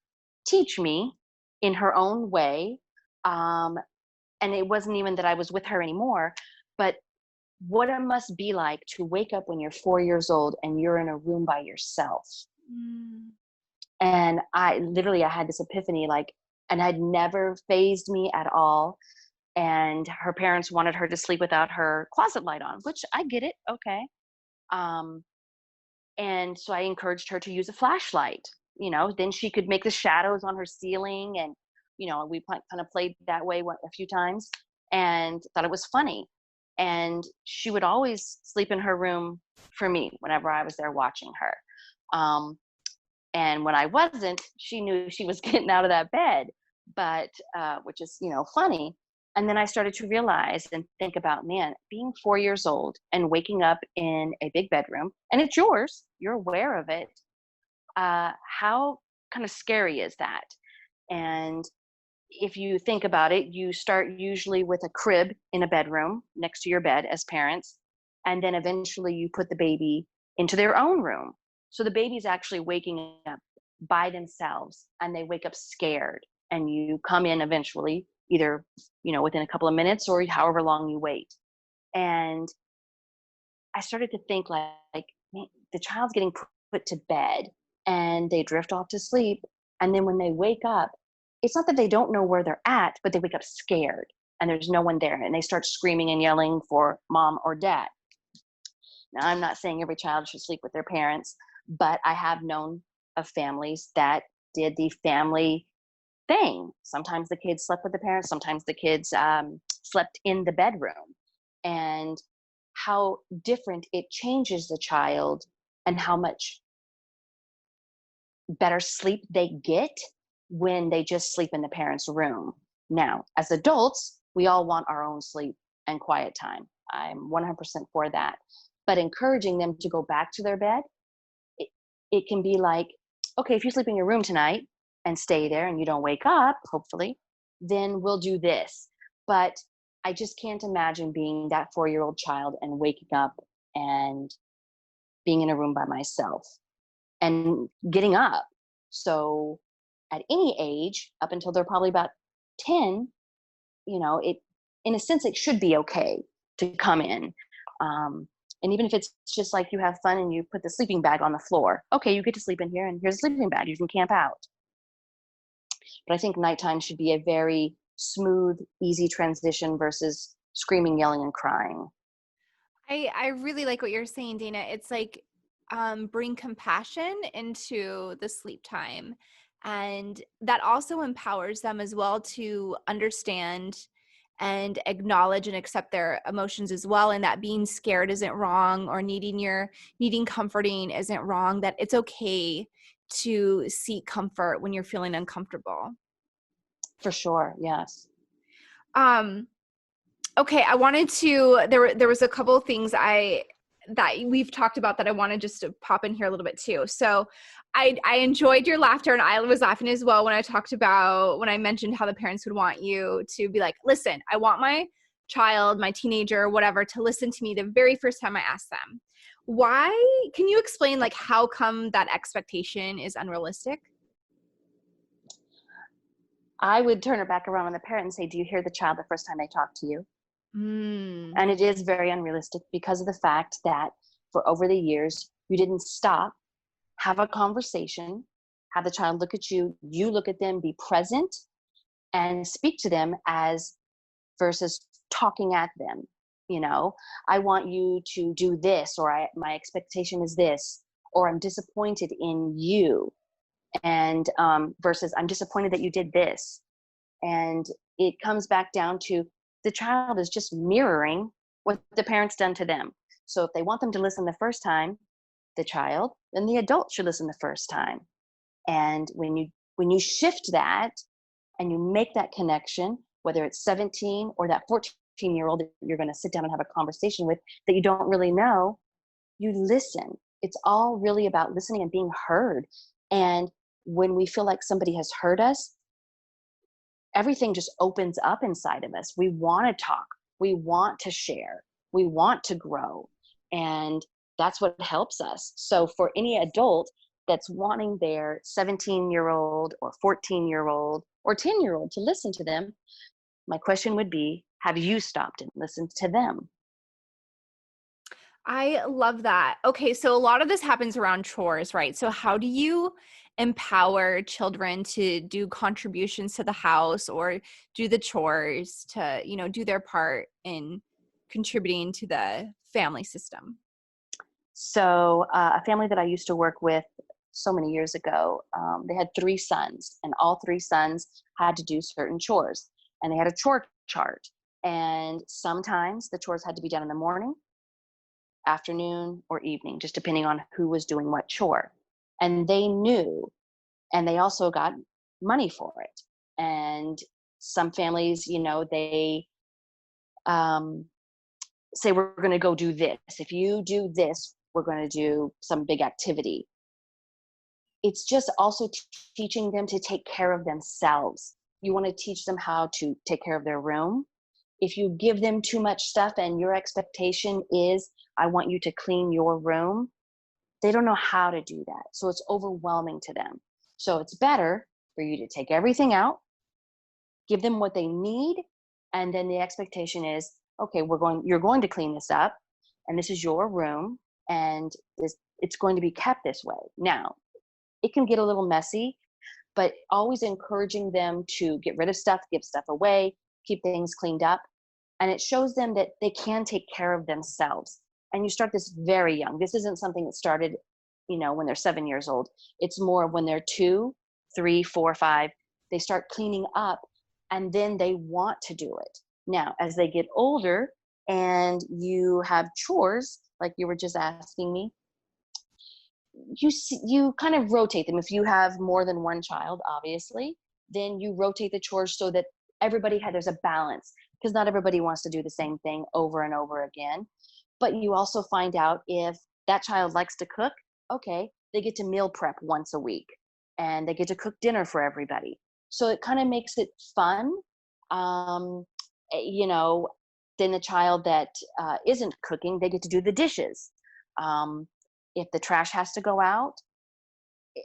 teach me in her own way. And it wasn't even that I was with her anymore, but what it must be like to wake up when you're 4 years old and you're in a room by yourself. Mm. And I had this epiphany, like, and had never phased me at all. And her parents wanted her to sleep without her closet light on, which I get it. Okay. Um, and so I encouraged her to use a flashlight, then she could make the shadows on her ceiling. And, we kind of played that way a few times and thought it was funny. And she would always sleep in her room for me whenever I was there watching her. And when I wasn't, she knew she was getting out of that bed, but which is, funny. And then I started to realize and think about, man, being 4 years old and waking up in a big bedroom, and it's yours, you're aware of it. How kind of scary is that? And if you think about it, you start usually with a crib in a bedroom next to your bed as parents, and then eventually you put the baby into their own room. So the baby's actually waking up by themselves, and they wake up scared, and you come in eventually, either, within a couple of minutes or however long you wait. And I started to think like man, the child's getting put to bed and they drift off to sleep. And then when they wake up, it's not that they don't know where they're at, but they wake up scared and there's no one there. And they start screaming and yelling for mom or dad. Now, I'm not saying every child should sleep with their parents, but I have known of families that did the family thing. Sometimes the kids slept with the parents, sometimes the kids slept in the bedroom. And how different it changes the child and how much better sleep they get when they just sleep in the parents' room. Now, as adults, we all want our own sleep and quiet time. I'm 100% for that. But encouraging them to go back to their bed, it can be like, okay, if you sleep in your room tonight and stay there and you don't wake up, hopefully, then we'll do this. But I just can't imagine being that 4-year-old child and waking up and being in a room by myself and getting up. So at any age, up until they're probably about 10, it, in a sense, it should be okay to come in. And even if it's just like you have fun and you put the sleeping bag on the floor, okay, you get to sleep in here and here's a sleeping bag, you can camp out. But I think nighttime should be a very smooth, easy transition versus screaming, yelling, and crying. I really like what you're saying, Dana. It's like bring compassion into the sleep time. And that also empowers them as well to understand and acknowledge and accept their emotions as well. And that being scared isn't wrong, or needing comforting isn't wrong, that it's okay to seek comfort when you're feeling uncomfortable. For sure, yes. Okay, I wanted to, there was a couple of things that we've talked about that I wanted just to pop in here a little bit too. So I enjoyed your laughter, and I was laughing as well when I mentioned how the parents would want you to be like, listen, I want my child, my teenager, whatever, to listen to me the very first time I ask them. Why? Can you explain like how come that expectation is unrealistic? I would turn it back around on the parent and say, do you hear the child the first time they talk to you? Mm. And it is very unrealistic because of the fact that for over the years, you didn't stop, have a conversation, have the child look at you, you look at them, be present, and speak to them as versus talking at them. I want you to do this, or my expectation is this, or I'm disappointed in you, and versus I'm disappointed that you did this. And it comes back down to the child is just mirroring what the parents done to them. So if they want them to listen the first time, the child, then the adult should listen the first time. And when you shift that and you make that connection, whether it's 17 or that 14-year-old that you're going to sit down and have a conversation with that you don't really know, you listen. It's all really about listening and being heard. And when we feel like somebody has heard us, everything just opens up inside of us. We want to talk. We want to share. We want to grow. And that's what helps us. So for any adult, that's wanting their 17-year-old or 14-year-old or 10-year-old to listen to them, my question would be, have you stopped and listened to them? I love that. Okay, so a lot of this happens around chores, right? So how do you empower children to do contributions to the house or do the chores to, do their part in contributing to the family system? So a family that I used to work with so many years ago, they had 3 sons, and all 3 sons had to do certain chores, and they had a chore chart. And sometimes the chores had to be done in the morning, afternoon, or evening, just depending on who was doing what chore. And they knew, and they also got money for it. And some families, they um, say, we're going to go do this. If you do this, we're going to do some big activity. It's just also teaching them to take care of themselves. You want to teach them how to take care of their room. If you give them too much stuff and your expectation is, I want you to clean your room, they don't know how to do that. So it's overwhelming to them. So it's better for you to take everything out, give them what they need, and then the expectation is, okay, you're going to clean this up, and this is your room, and it's going to be kept this way. Now, it can get a little messy, but always encouraging them to get rid of stuff, give stuff away, keep things cleaned up. And it shows them that they can take care of themselves. And you start this very young. This isn't something that started, when they're 7 years old. It's more when they're 2, 3, 4, 5, they start cleaning up, and then they want to do it. Now, as they get older and you have chores, like you were just asking me, you kind of rotate them. If you have more than one child, obviously, then you rotate the chores so that there's a balance, because not everybody wants to do the same thing over and over again. But you also find out if that child likes to cook, okay, they get to meal prep once a week, and they get to cook dinner for everybody. So it kind of makes it fun. Um, eh, you know, then the child that isn't cooking, they get to do the dishes. Um, if the trash has to go out,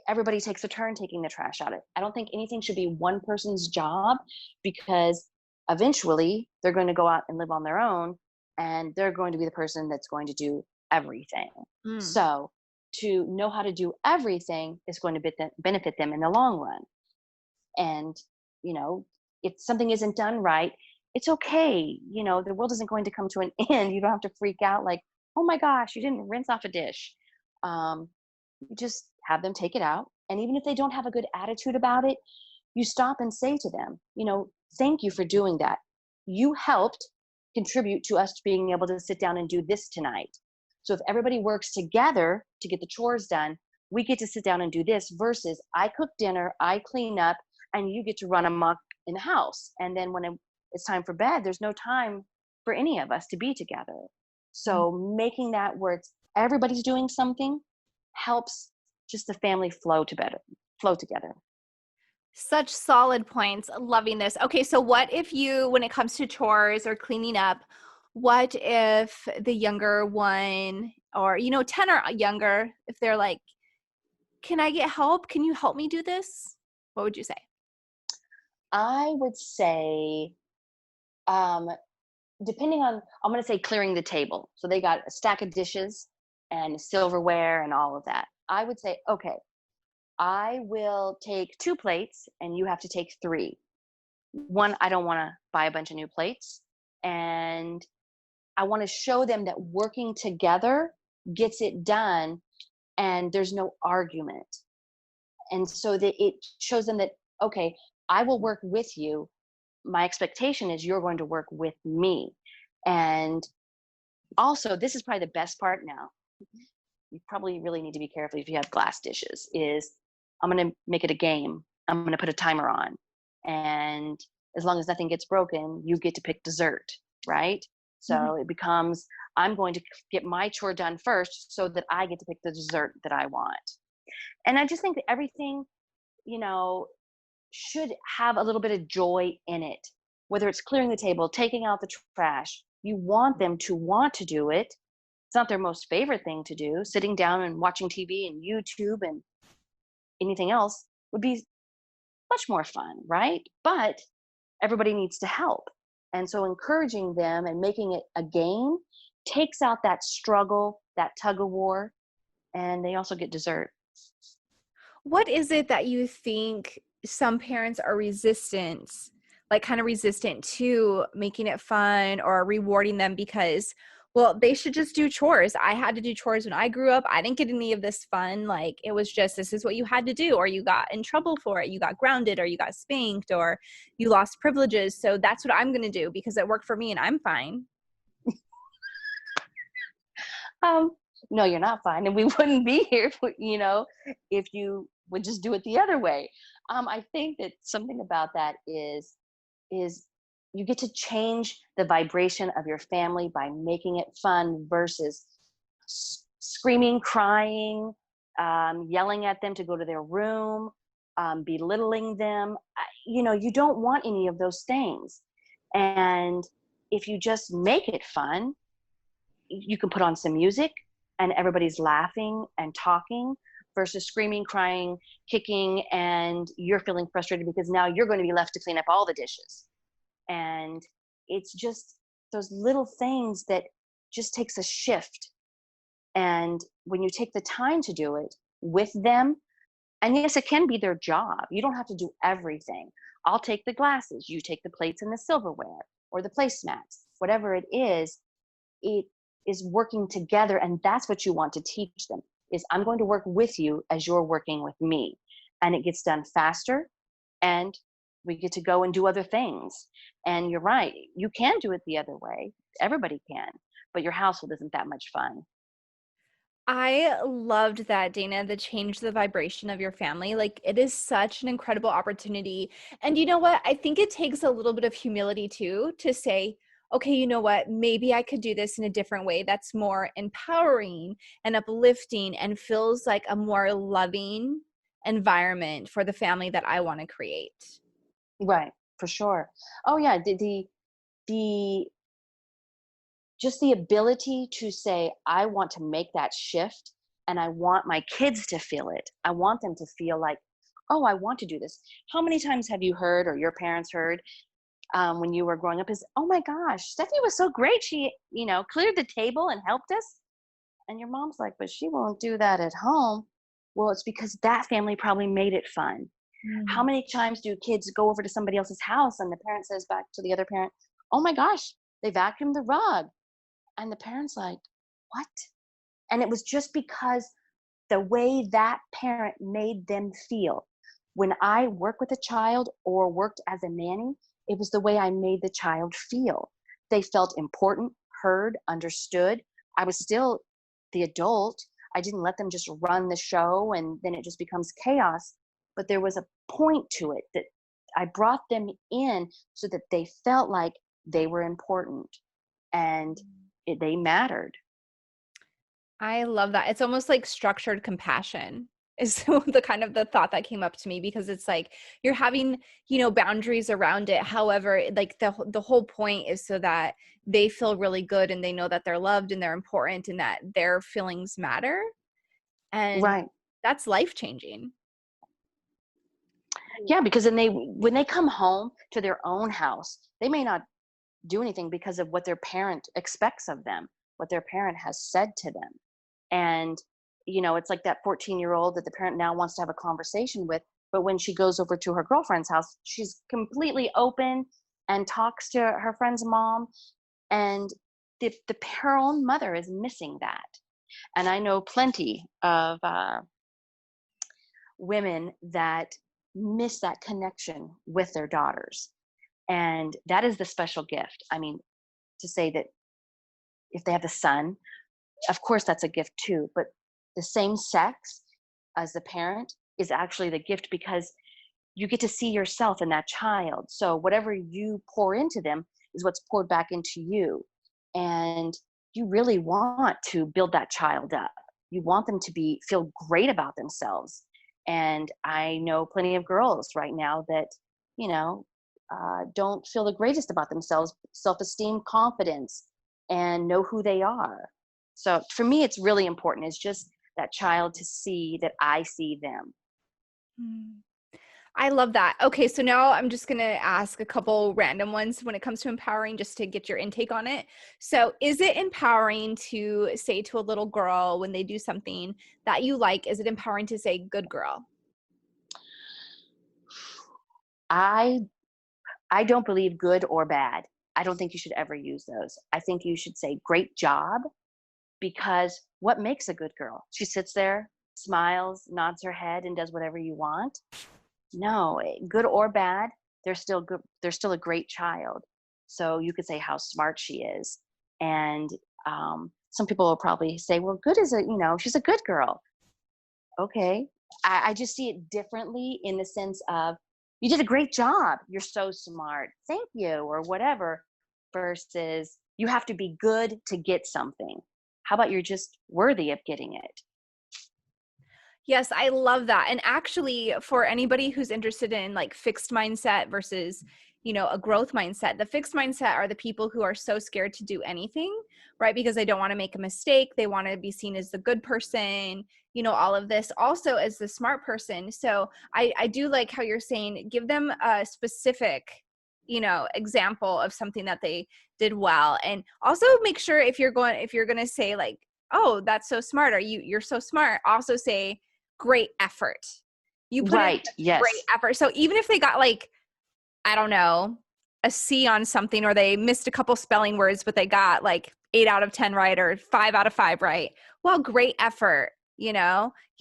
everybody takes a turn taking the trash out. I don't think anything should be one person's job, because eventually they're going to go out and live on their own, and they're going to be the person that's going to do everything. Mm. So to know how to do everything is going to benefit them in the long run. And, if something isn't done right, it's okay. The world isn't going to come to an end. You don't have to freak out like, oh my gosh, you didn't rinse off a dish. You just have them take it out. And even if they don't have a good attitude about it, you stop and say to them, thank you for doing that. You helped contribute to us being able to sit down and do this tonight. So if everybody works together to get the chores done, we get to sit down and do this, versus I cook dinner, I clean up, and you get to run amok in the house. And then when it's time for bed, there's no time for any of us to be together. So making that where everybody's doing something helps just the family flow together. Such solid points. Loving this. Okay, so what if when it comes to chores or cleaning up, what if the younger one, or 10 or younger, if they're like, can I get help? Can you help me do this? What would you say? I would say, um, depending on, I'm going to say clearing the table. So they got a stack of dishes and silverware and all of that. I would say, okay, I will take 2 plates and you have to take 3. One, I don't want to buy a bunch of new plates. And I want to show them that working together gets it done, and there's no argument. And so that it shows them that, okay, I will work with you. My expectation is you're going to work with me. And also, this is probably the best part now. You probably really need to be careful if you have glass dishes, is I'm going to make it a game. I'm going to put a timer on. And as long as nothing gets broken, you get to pick dessert, right? So it becomes, I'm going to get my chore done first so that I get to pick the dessert that I want. And I just think that everything, should have a little bit of joy in it, whether it's clearing the table, taking out the trash. You want them to want to do it. It's not their most favorite thing to do, sitting down and watching TV and YouTube and anything else would be much more fun, right? But everybody needs to help. And so encouraging them and making it a game takes out that struggle, that tug of war, and they also get dessert. What is it that you think some parents are resistant, like kind of resistant to making it fun or rewarding them because, well, they should just do chores. I had to do chores when I grew up. I didn't get any of this fun. Like it was just, this is what you had to do, or you got in trouble for it. You got grounded, or you got spanked, or you lost privileges. So that's what I'm going to do because it worked for me and I'm fine. Um, no, you're not fine. And we wouldn't be here, if you would just do it the other way. I think that something about that is you get to change the vibration of your family by making it fun versus screaming, crying, yelling at them to go to their room, belittling them. You don't want any of those things. And if you just make it fun, you can put on some music and everybody's laughing and talking versus screaming, crying, kicking, and you're feeling frustrated because now you're going to be left to clean up all the dishes. And it's just those little things that just takes a shift. And when you take the time to do it with them, and yes, it can be their job. You don't have to do everything. I'll take the glasses, you take the plates and the silverware or the placemats, whatever it is working together. And that's what you want to teach them is I'm going to work with you as you're working with me. And it gets done faster and we get to go and do other things. And you're right. You can do it the other way. Everybody can, but your household isn't that much fun. I loved that, Dana, the change the vibration of your family. Like it is such an incredible opportunity. And you know what? I think it takes a little bit of humility too to say, okay, you know what? Maybe I could do this in a different way that's more empowering and uplifting and feels like a more loving environment for the family that I want to create. Right. For sure. Oh yeah. The just the ability to say, I want to make that shift and I want my kids to feel it. I want them to feel like, oh, I want to do this. How many times have you heard or your parents heard when you were growing up is, oh my gosh, Stephanie was so great. She, cleared the table and helped us. And your mom's like, but she won't do that at home. Well, it's because that family probably made it fun. How Mm. many times do kids go over to somebody else's house and the parent says back to the other parent, oh my gosh, they vacuumed the rug. And the parent's like, what? And it was just because the way that parent made them feel. When I work with a child or worked as a nanny, it was the way I made the child feel. They felt important, heard, understood. I was still the adult. I didn't let them just run the show and then it just becomes chaos. But there was a point to it that I brought them in so that they felt like they were important and they mattered. I love that. It's almost like structured compassion is the kind of the thought that came up to me because it's like you're having, boundaries around it. However, like the whole point is so that they feel really good and they know that they're loved and they're important and that their feelings matter. And Right. that's life-changing. Yeah, because then when they come home to their own house, they may not do anything because of what their parent expects of them, what their parent has said to them. And, it's like that 14-year-old that the parent now wants to have a conversation with. But when she goes over to her girlfriend's house, she's completely open and talks to her friend's mom. And her own mother is missing that. And I know plenty of women that miss that connection with their daughters. And that is the special gift. I mean, to say that if they have a son, of course that's a gift too, but the same sex as the parent is actually the gift because you get to see yourself in that child. So whatever you pour into them is what's poured back into you. And you really want to build that child up. You want them to feel great about themselves. And I know plenty of girls right now that, don't feel the greatest about themselves, self-esteem, confidence, and know who they are. So for me, it's really important. It's just that child to see that I see them. Mm. I love that. Okay, so now I'm just going to ask a couple random ones when it comes to empowering, just to get your intake on it. So, is it empowering to say to a little girl when they do something that you like, is it empowering to say, good girl? I I don't believe good or bad. I don't think you should ever use those. I think you should say great job, because what makes a good girl? She sits there, smiles, nods her head, and does whatever you want. No, good or bad, they're still good. They're still a great child. So you could say how smart she is, and some people will probably say, "Well, good is she's a good girl." Okay, I just see it differently in the sense of, "You did a great job. You're so smart. Thank you," or whatever. Versus, you have to be good to get something. How about you're just worthy of getting it? Yes, I love that. And actually, for anybody who's interested in like fixed mindset versus, a growth mindset, the fixed mindset are the people who are so scared to do anything, right? Because they don't want to make a mistake. They want to be seen as the good person, all of this also as the smart person. So I do like how you're saying, give them a specific, example of something that they did well. And also make sure if you're going to say like, oh, that's so smart, or you're so smart, also say, great effort. You put in Right. such great Yes. effort. So even if they got like, I don't know, a C on something, or they missed a couple spelling words, but they got like 8 out of 10 right, or 5 out of 5 right. Well, great effort. You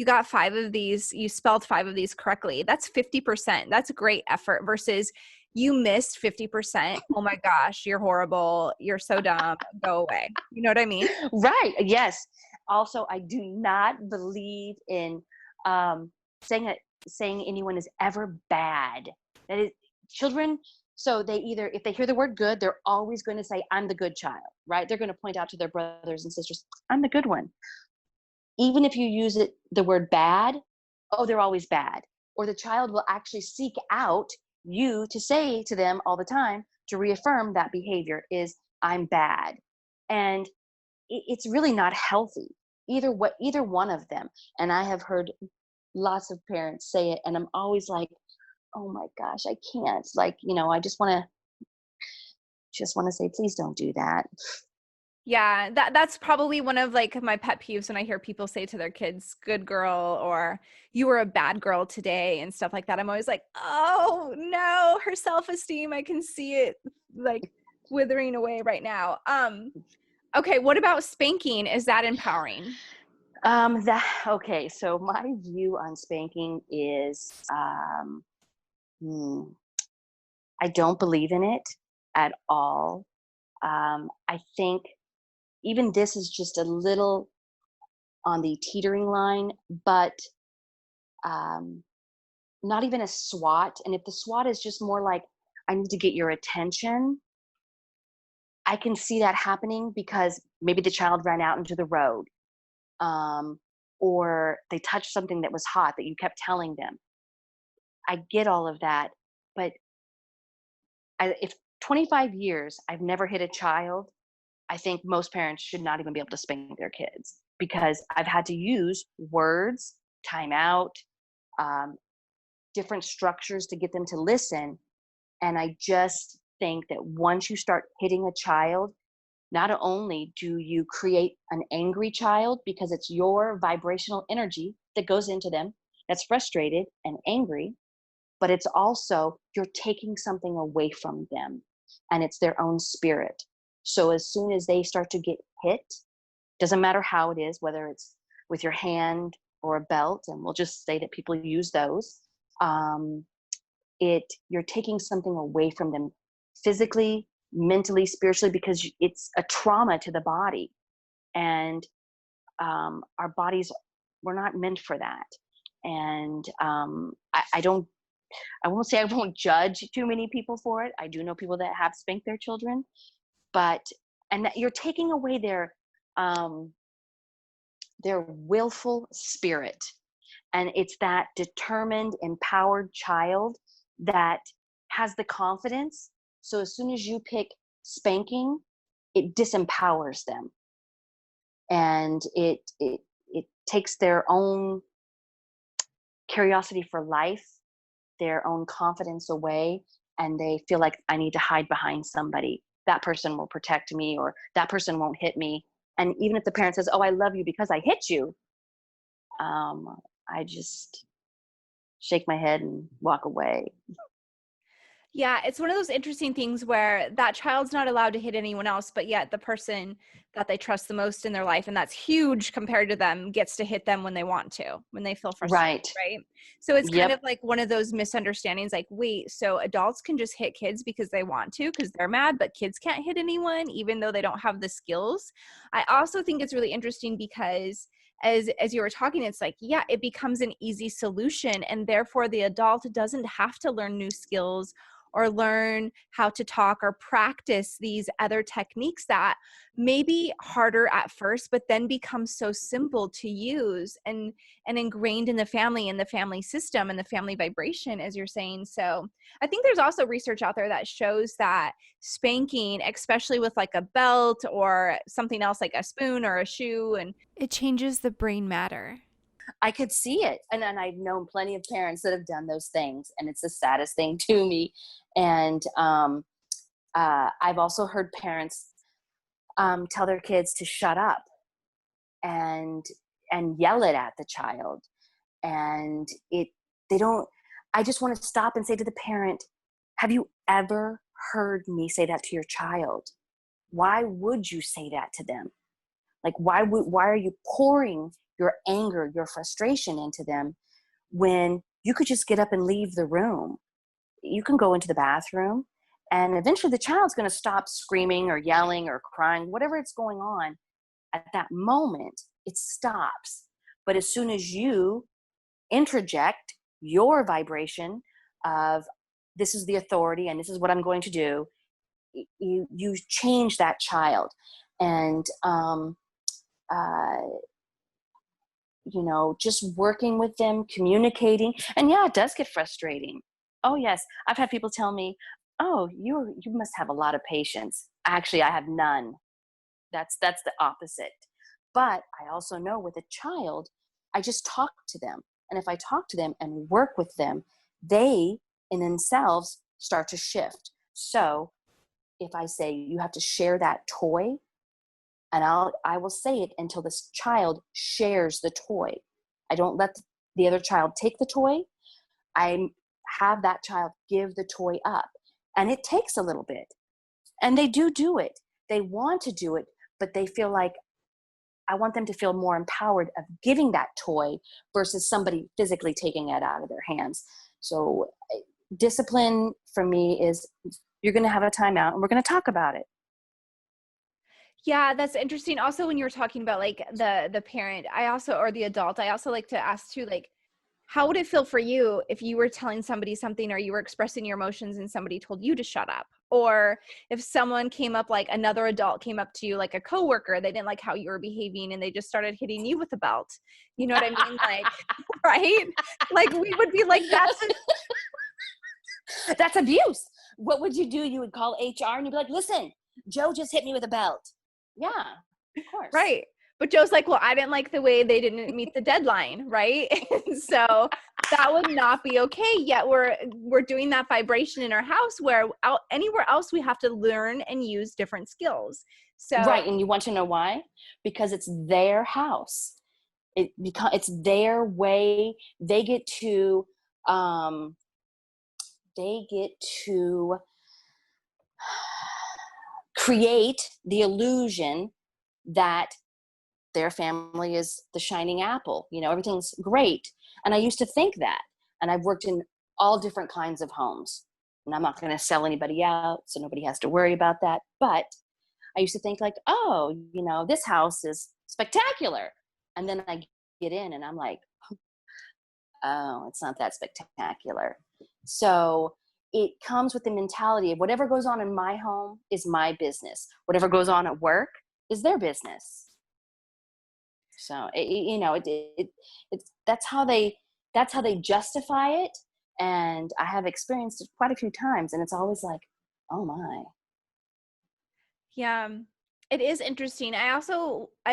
got 5 of these, you spelled 5 of these correctly. That's 50%. That's great effort versus you missed 50%. Oh my gosh, you're horrible. You're so dumb. Go away. You know what I mean? Right. Yes. Also, I do not believe in um, saying anyone is ever bad. That is, children. So they either, if they hear the word good, they're always going to say, "I'm the good child." Right? They're going to point out to their brothers and sisters, "I'm the good one." Even if you use the word bad, oh, they're always bad. Or the child will actually seek out you to say to them all the time to reaffirm that behavior is, "I'm bad." And it's really not healthy, either one of them. And I have heard lots of parents say it, and I'm always like, "Oh my gosh, I can't." Like, I just want to say, please don't do that. Yeah, that's probably one of like my pet peeves when I hear people say to their kids, good girl, or you were a bad girl today and stuff like that. I'm always like, oh no, her self-esteem, I can see it like withering away right now. Okay, what about spanking? Is that empowering? That Okay, so my view on spanking is hmm, I don't believe in it at all. I think even this is just a little on the teetering line, but um, not even a SWAT. And if the SWAT is just more like, "I need to get your attention," I can see that happening because maybe the child ran out into the road, um, or they touched something that was hot that you kept telling them. I get all of that, but if 25 years I've never hit a child, I think most parents should not even be able to spank their kids, because I've had to use words, timeout, um, different structures to get them to listen. And I just think that once you start hitting a child, not only do you create an angry child because it's your vibrational energy that goes into them that's frustrated and angry, but it's also you're taking something away from them, and it's their own spirit. So as soon as they start to get hit, doesn't matter how it is, whether it's with your hand or a belt, and we'll just say that people use those, um, it you're taking something away from them physically, mentally, spiritually, because it's a trauma to the body. And our bodies, we're not meant for that. And I don't I won't say I won't judge too many people for it. I do know people that have spanked their children, but and that you're taking away um, their willful spirit, and it's that determined, empowered child that has the confidence. So as soon as you pick spanking, it disempowers them, and it takes their own curiosity for life, their own confidence away, and they feel like I need to hide behind somebody. That person will protect me, or that person won't hit me. And even if the parent says, "Oh, I love you because I hit you," I just shake my head and walk away. Yeah, it's one of those interesting things where that child's not allowed to hit anyone else, but yet the person that they trust the most in their life, and that's huge compared to them, gets to hit them when they want to, when they feel frustrated, Right. right? So it's kind Yep. of like one of those misunderstandings, like, wait, so adults can just hit kids because they want to, because they're mad, but kids can't hit anyone, even though they don't have the skills. I also think it's really interesting because as you were talking, it's like, yeah, it becomes an easy solution, and therefore the adult doesn't have to learn new skills or learn how to talk or practice these other techniques that may be harder at first, but then become so simple to use and ingrained in the family system and the family vibration, as you're saying. So I think there's also research out there that shows that spanking, especially with like a belt or something else like a spoon or a shoe, and It changes the brain matter. I could see it. And I've known plenty of parents that have done those things, and it's the saddest thing to me. And I've also heard parents tell their kids to shut up and yell it at the child. And they don't, I just want to stop and say to the parent, have you ever heard me say that to your child? Why would you say that to them? Like, why are you pouring your anger, your frustration into them when you could just get up and leave the room? You can go into the bathroom, and eventually the child's going to stop screaming or yelling or crying, whatever it's going on. At that moment, it stops. But as soon as you interject your vibration of, this is the authority and this is what I'm going to do, you change that child. And uh, just working with them, communicating. And yeah, it does get frustrating. Oh yes, I've had people tell me, "Oh, you must have a lot of patience." Actually, I have none. That's the opposite. But I also know with a child, I just talk to them. And if I talk to them and work with them, they in themselves start to shift. So if I say, you have to share that toy, and I will say it until this child shares the toy. I don't let the other child take the toy. I have that child give the toy up. And it takes a little bit. And they do it. They want to do it, but they feel like, I want them to feel more empowered of giving that toy versus somebody physically taking it out of their hands. So discipline for me is, you're going to have a timeout and we're going to talk about it. yeah, that's interesting. Also, when you were talking about like the parent, or the adult, I also like to ask too, like, how would it feel for you if you were telling somebody something or you were expressing your emotions and somebody told you to shut up? Or if someone came up, like another adult came up to you, like a coworker, they didn't like how you were behaving and they just started hitting you with a belt. You know what I mean? Like, right? Like we would be like, That's abuse. What would you do? You would call HR and you'd be like, listen, Joe just hit me with a belt. Yeah, of course. right. But Joe's like, well, I didn't like the way they didn't meet the deadline, right? And so that would not be okay. Yet we're doing that vibration in our house where anywhere else we have to learn and use different skills. So Right, and you want to know why? Because it's their house. It's their way. They get to they get to create the illusion that their family is the shining apple. Everything's great. And I used to think that. And I've worked in all different kinds of homes. And I'm not going to sell anybody out, so nobody has to worry about that. But I used to think like, oh, this house is spectacular. And then I get in and I'm like, oh, it's not that spectacular. So it comes with the mentality of, whatever goes on in my home is my business. Whatever goes on at work is their business. So that's how they justify it. And I have experienced it quite a few times, and it's always like, oh my. yeah, it is interesting. I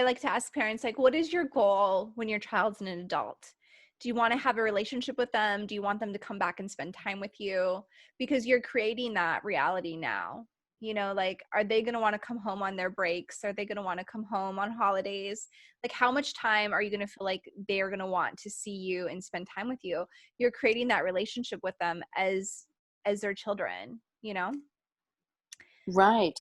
like to ask parents, like, what is your goal when your child's an adult? Do you want to have a relationship with them? Do you want them to come back and spend time with you? Because you're creating that reality now. You know, like, are they going to want to come home on their breaks? Are they going to want to come home on holidays? Like, how much time are you going to feel like they're going to want to see you and spend time with you? You're creating that relationship with them as their children, you know? Right.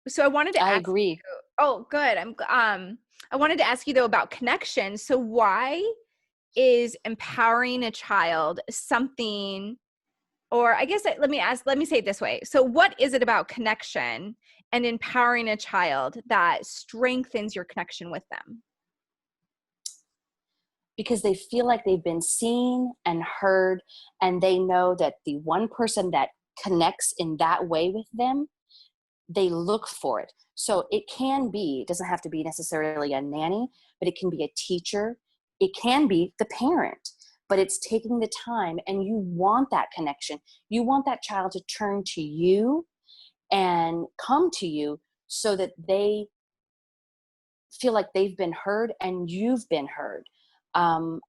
So I wanted to I ask agree. you, oh, good. I wanted to ask you though about connection. So why is empowering a child something, or I guess let me say it this way. So what is it about connection and empowering a child that strengthens your connection with them? Because they feel like they've been seen and heard, and they know that the one person that connects in that way with them, they look for it. So it doesn't have to be necessarily a nanny, but it can be a teacher. It can be the parent, but it's taking the time, and you want that connection. You want that child to turn to you and come to you so that they feel like they've been heard and you've been heard. Um,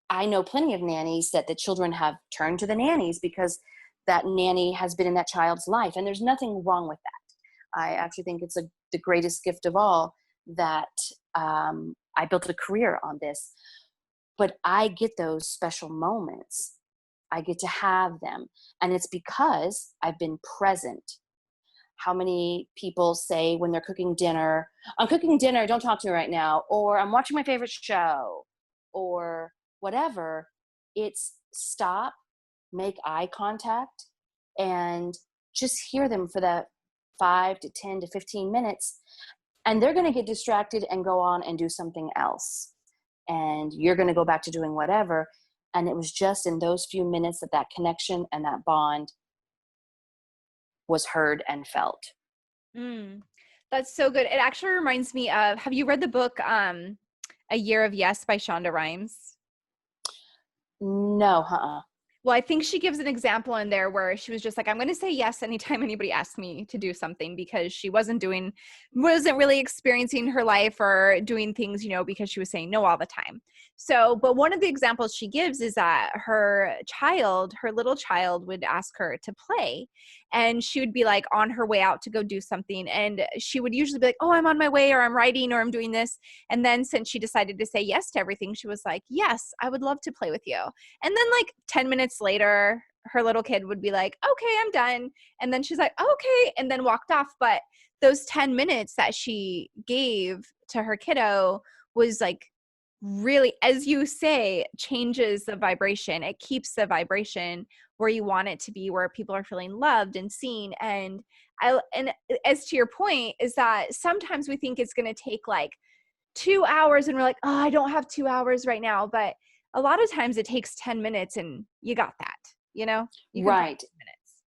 I know plenty of nannies that the children have turned to the nannies because that nanny has been in that child's life. And there's nothing wrong with that. I actually think it's the greatest gift of all that I built a career on this. But I get those special moments. I get to have them. And it's because I've been present. How many people say when they're cooking dinner, I'm cooking dinner, don't talk to me right now, or I'm watching my favorite show, or whatever. It's stop, make eye contact, and just hear them for that 5 to 10 to 15 minutes. And they're going to get distracted and go on and do something else. And you're going to go back to doing whatever. And it was just in those few minutes that that connection and that bond was heard and felt. Mm, that's so good. It actually reminds me of, have you read the book, A Year of Yes by Shonda Rhimes? No, Well, I think she gives an example in there where she was just like, I'm going to say yes anytime anybody asks me to do something, because she wasn't really experiencing her life or doing things, you know, because she was saying no all the time. So, but one of the examples she gives is that her little child would ask her to play, and she would be like on her way out to go do something. And she would usually be like, oh, I'm on my way, or I'm writing, or I'm doing this. And then since she decided to say yes to everything, she was like, yes, I would love to play with you. And then like 10 minutes later, her little kid would be like, okay, I'm done. And then she's like, okay, and then walked off. But those 10 minutes that she gave to her kiddo was like really, as you say, changes the vibration. It keeps the vibration where you want it to be, where people are feeling loved and seen. And as to your point, is that sometimes we think it's going to take like 2 hours, and we're like, oh, I don't have 2 hours right now. But a lot of times it takes 10 minutes and you got that, you know, you can find right. 10 minutes.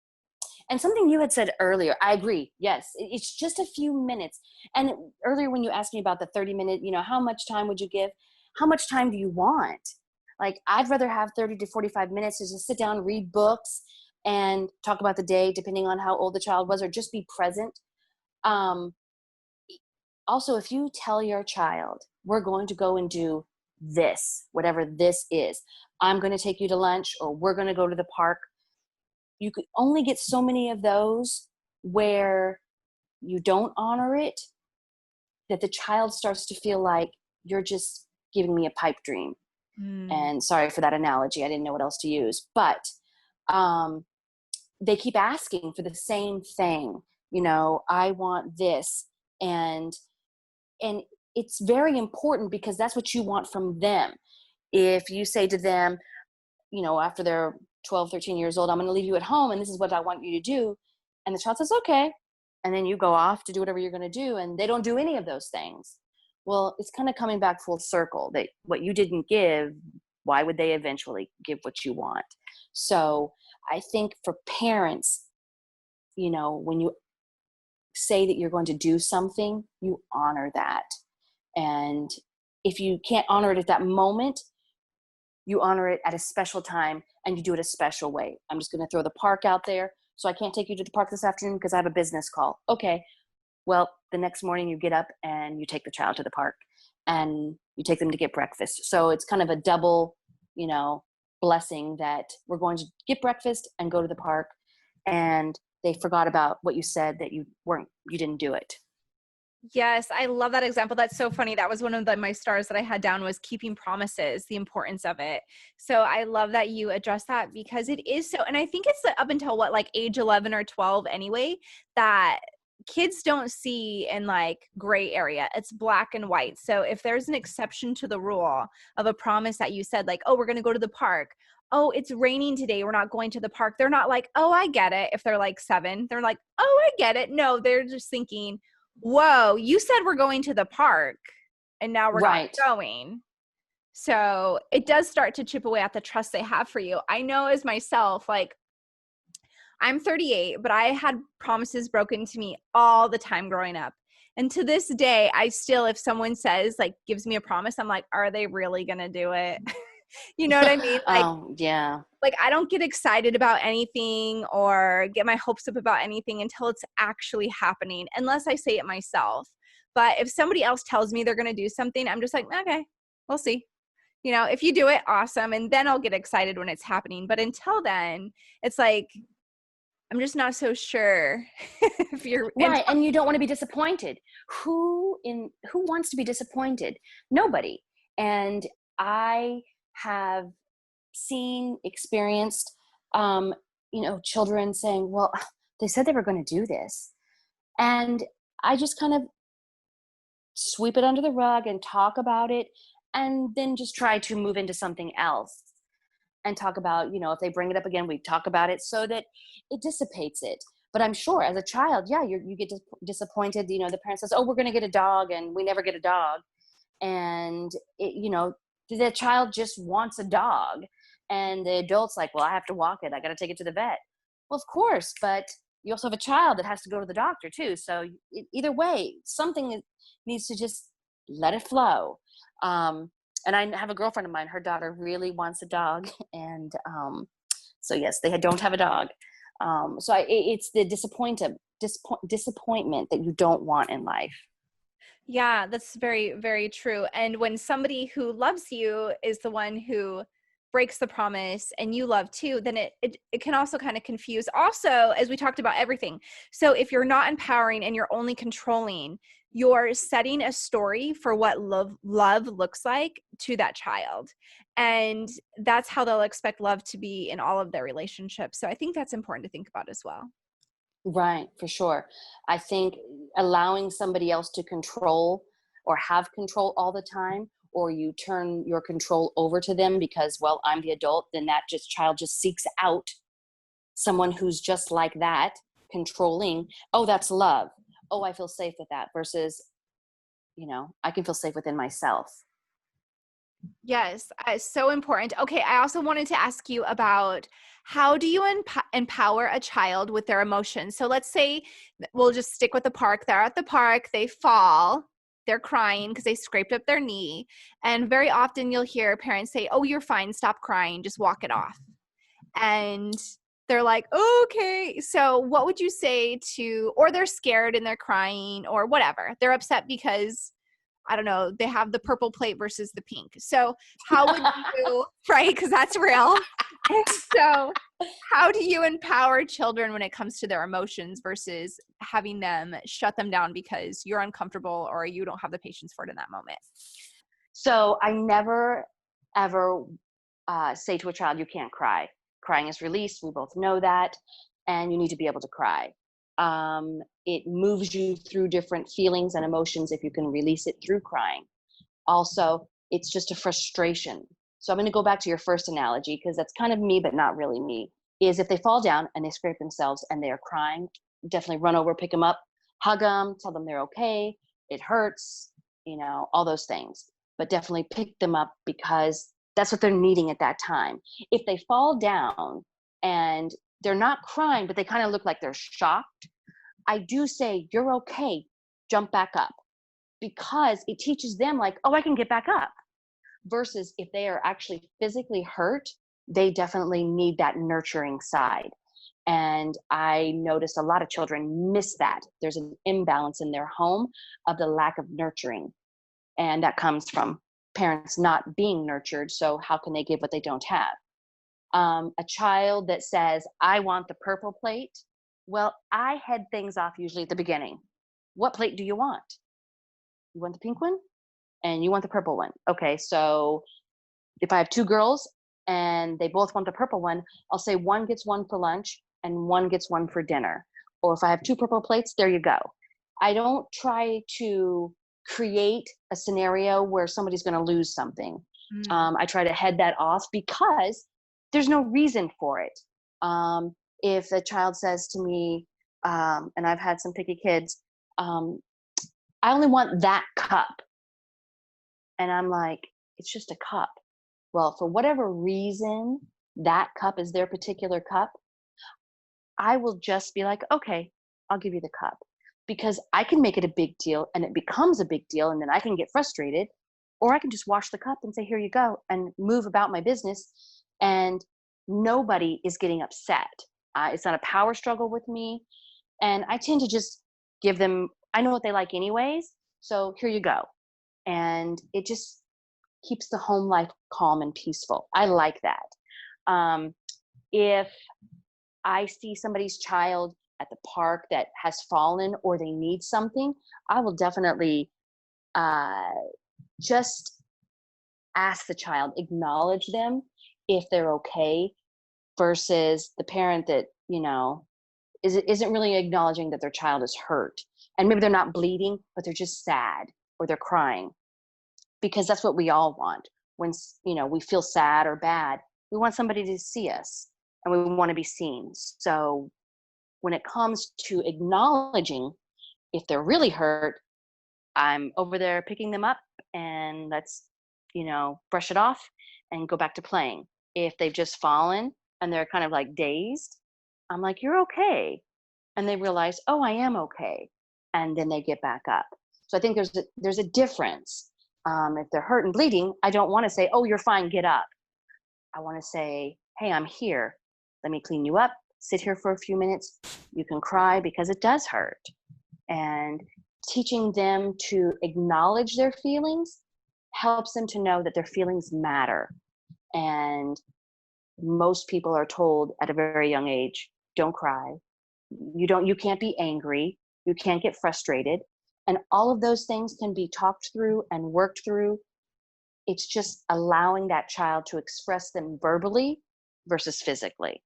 And something you had said earlier, I agree. Yes, it's just a few minutes. And earlier when you asked me about the 30-minute, how much time would you give? How much time do you want? Like, I'd rather have 30 to 45 minutes to just sit down, read books, and talk about the day, depending on how old the child was, or just be present. Um, Also, if you tell your child, we're going to go and do this, whatever this is, I'm going to take you to lunch, or we're going to go to the park, you could only get so many of those where you don't honor it, that the child starts to feel like you're just giving me a pipe dream. Mm. And sorry for that analogy, I didn't know what else to use, but they keep asking for the same thing. I want this. And it's very important, because that's what you want from them. If you say to them, after they're 12, 13 years old, I'm going to leave you at home and this is what I want you to do. And the child says, okay. And then you go off to do whatever you're going to do, and they don't do any of those things. Well, it's kind of coming back full circle, that what you didn't give, why would they eventually give what you want? So I think for parents, when you say that you're going to do something, you honor that. And if you can't honor it at that moment, you honor it at a special time, and you do it a special way. I'm just going to throw the park out there. So I can't take you to the park this afternoon because I have a business call. Okay. Well, the next morning you get up and you take the child to the park. and you take them to get breakfast. So it's kind of a double, blessing that we're going to get breakfast and go to the park, and they forgot about what you said, that you didn't do it. Yes, I love that example. That's so funny. That was one of my stars that I had down, was keeping promises, the importance of it. So I love that you address that, because it is so, and I think it's up until like age 11 or 12 anyway, that kids don't see in like gray area. It's black and white. So if there's an exception to the rule of a promise that you said, like, oh, we're going to go to the park. Oh, it's raining today, we're not going to the park. They're not like, oh, I get it. If they're like 7, they're like, oh, I get it. No, they're just thinking, whoa, you said we're going to the park and now we're not going. So it does start to chip away at the trust they have for you. I know as myself, like, I'm 38, but I had promises broken to me all the time growing up. And to this day, I still, if someone says, like, gives me a promise, I'm like, are they really going to do it? You know what I mean? Like, yeah. Like, I don't get excited about anything or get my hopes up about anything until it's actually happening, unless I say it myself. But if somebody else tells me they're going to do something, I'm just like, okay, we'll see. If you do it, awesome. And then I'll get excited when it's happening. But until then, it's like, I'm just not so sure if you're right. And you don't want to be disappointed. Who wants to be disappointed? Nobody. And I have experienced, children saying, well, they said they were going to do this. And I just kind of sweep it under the rug and talk about it, and then just try to move into something else and talk about, if they bring it up again, we talk about it so that it dissipates it. But I'm sure as a child, yeah, you get disappointed. The parent says, oh, we're going to get a dog, and we never get a dog. And the child just wants a dog. And the adult's like, well, I have to walk it. I got to take it to the vet. Well, of course, but you also have a child that has to go to the doctor too. So either way, something needs to just let it flow. And I have a girlfriend of mine, her daughter really wants a dog. And so yes, they don't have a dog. It's the disappointment that you don't want in life. Yeah, that's very, very true. And when somebody who loves you is the one who breaks the promise and you love too, then it can also kind of confuse. Also, as we talked about everything. So if you're not empowering and you're only controlling, you're setting a story for what love looks like to that child. And that's how they'll expect love to be in all of their relationships. So I think that's important to think about as well. Right, for sure. I think allowing somebody else to control or have control all the time, or you turn your control over to them because, well, I'm the adult, then that child just seeks out someone who's just like that, controlling. Oh, that's love. Oh, I feel safe with that, versus, I can feel safe within myself. Yes, so important. Okay, I also wanted to ask you about, how do you empower a child with their emotions? So let's say, we'll just stick with the park. They're at the park, they fall, they're crying because they scraped up their knee. And very often you'll hear parents say, oh, you're fine, stop crying, just walk it off. And they're like, okay. So what would you say or they're scared and they're crying or whatever. They're upset because, I don't know, they have the purple plate versus the pink. So how would you, right? Because that's real. So how do you empower children when it comes to their emotions versus having them shut them down because you're uncomfortable or you don't have the patience for it in that moment? So I never, ever say to a child, you can't cry. Crying is release. We both know that. And you need to be able to cry. It moves you through different feelings and emotions if you can release it through crying. Also, it's just a frustration. So I'm going to go back to your first analogy, because that's kind of me, but not really me, is if they fall down and they scrape themselves and they are crying, definitely run over, pick them up, hug them, tell them they're okay. It hurts, all those things, but definitely pick them up because that's what they're needing at that time. If they fall down and they're not crying, but they kind of look like they're shocked, I do say, you're okay, jump back up, because it teaches them like, oh, I can get back up. Versus if they are actually physically hurt, they definitely need that nurturing side. And I notice a lot of children miss that. There's an imbalance in their home of the lack of nurturing. And that comes from parents not being nurtured. So how can they give what they don't have? A child that says, I want the purple plate. Well, I head things off usually at the beginning. What plate do you want? You want the pink one? And you want the purple one. Okay, so if I have two girls and they both want the purple one, I'll say one gets one for lunch and one gets one for dinner. Or if I have two purple plates, there you go. I don't try to create a scenario where somebody's going to lose something. I try to head that off because there's no reason for it. If a child says to me, and I've had some picky kids, I only want that cup. And I'm like, it's just a cup. Well, for whatever reason, that cup is their particular cup. I will just be like, okay, I'll give you the cup, because I can make it a big deal and it becomes a big deal. And then I can get frustrated, or I can just wash the cup and say, here you go, and move about my business. And nobody is getting upset. It's not a power struggle with me. And I tend to just give them, I know what they like anyways. So here you go. And it just keeps the home life calm and peaceful. I like that. If I see somebody's child at the park that has fallen or they need something, I will definitely just ask the child, acknowledge them if they're okay, versus the parent that, isn't really acknowledging that their child is hurt. And maybe they're not bleeding, but they're just sad or they're crying, because that's what we all want. When, we feel sad or bad, we want somebody to see us and we want to be seen. So when it comes to acknowledging if they're really hurt, I'm over there picking them up and let's, brush it off and go back to playing. If they've just fallen and they're kind of like dazed, I'm like, you're okay. And they realize, oh, I am okay. And then they get back up. So I think there's a difference. If they're hurt and bleeding, I don't want to say, oh, you're fine, get up. I want to say, hey, I'm here. Let me clean you up. Sit here for a few minutes. You can cry because it does hurt. And teaching them to acknowledge their feelings helps them to know that their feelings matter. And most people are told at a very young age, don't cry. You can't be angry. You can't get frustrated. And all of those things can be talked through and worked through. It's just allowing that child to express them verbally versus physically.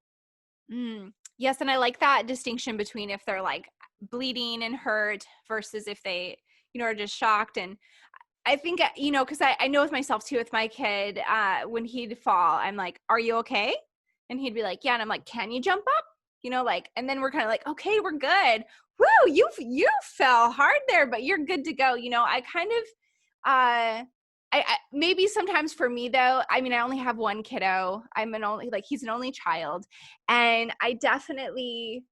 Yes. And I like that distinction between if they're like bleeding and hurt versus if they, are just shocked. And I think, because I know with myself too, with my kid, when he'd fall, I'm like, are you okay? And he'd be like, yeah. And I'm like, can you jump up? And then we're kind of like, okay, we're good. Woo, you fell hard there, but you're good to go. I kind of, I maybe sometimes for me though, I mean, I only have one kiddo. He's an only child. And I definitely,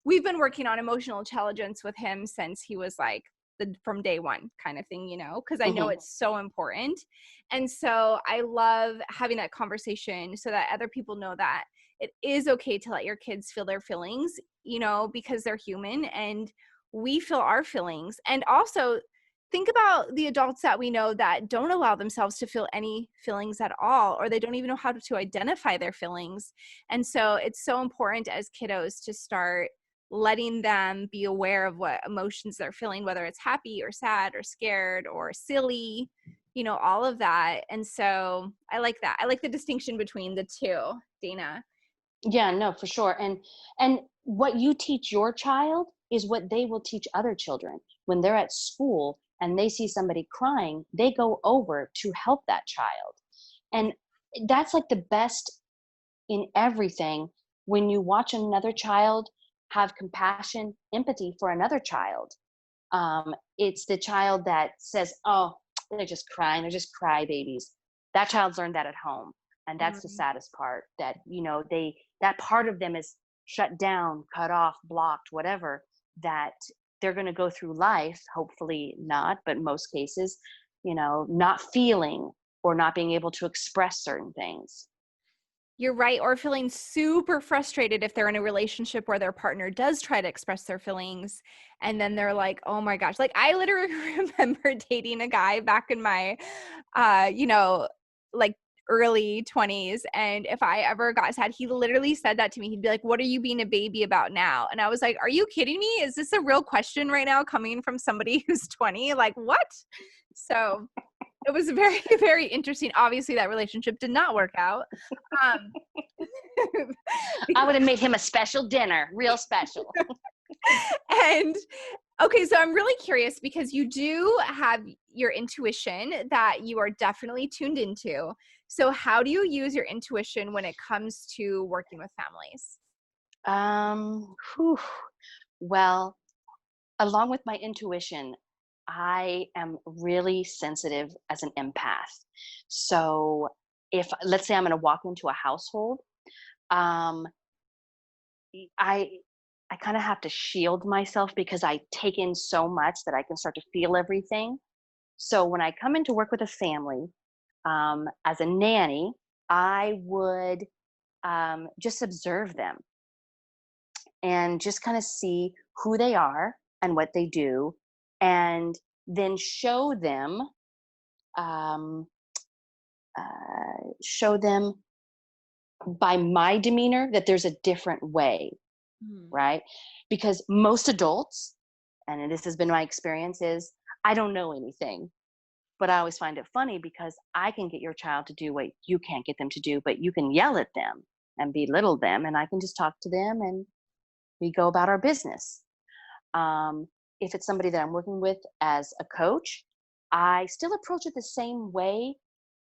we've been working on emotional intelligence with him since he was like from day one kind of thing, because I know it's so important. And so I love having that conversation so that other people know that it is okay to let your kids feel their feelings, because they're human and we feel our feelings. And also think about the adults that we know that don't allow themselves to feel any feelings at all, or they don't even know how to identify their feelings. And so it's so important as kiddos to start letting them be aware of what emotions they're feeling, whether it's happy or sad or scared or silly, all of that. And so I like that. I like the distinction between the two, Dana. Yeah, no, for sure. And what you teach your child is what they will teach other children. When they're at school and they see somebody crying, they go over to help that child. And that's like the best in everything. When you watch another child have compassion, empathy for another child, it's the child that says, oh, they're just crying, they're just crybabies. That child's learned that at home. And that's the saddest part, that, that part of them is shut down, cut off, blocked, whatever, that they're going to go through life, hopefully not, but most cases, not feeling or not being able to express certain things. You're right. Or feeling super frustrated if they're in a relationship where their partner does try to express their feelings. And then they're like, oh my gosh. Like I literally remember dating a guy back in my, you know, like early 20s. And if I ever got sad, he literally said that to me. He'd be like, what are you being a baby about now? And I was like, are you kidding me? Is this a real question right now coming from somebody who's 20? Like what? So it was very, very interesting. Obviously, that relationship did not work out. Um, I because, would have made him a special dinner, real special. and okay, so I'm really curious because you do have your intuition that you are definitely tuned into. So, how do you use your intuition when it comes to working with families? Whew. Well, along with my intuition, I am really sensitive as an empath. So if let's say I'm going to walk into a household, um, I I kind of have to shield myself because I take in so much that I can start to feel everything. So when I come in to work with a family as a nanny, I would just observe them and just kind of see who they are and what they do, and then um, show them by my demeanor that there's a different way, Mm. right? Because most adults, and this has been my experience, is I don't know anything. But I always find it funny because I can get your child to do what you can't get them to do, but you can yell at them and belittle them, and I can just talk to them and we go about our business. Um, if it's somebody that I'm working with as a coach, I still approach it the same way,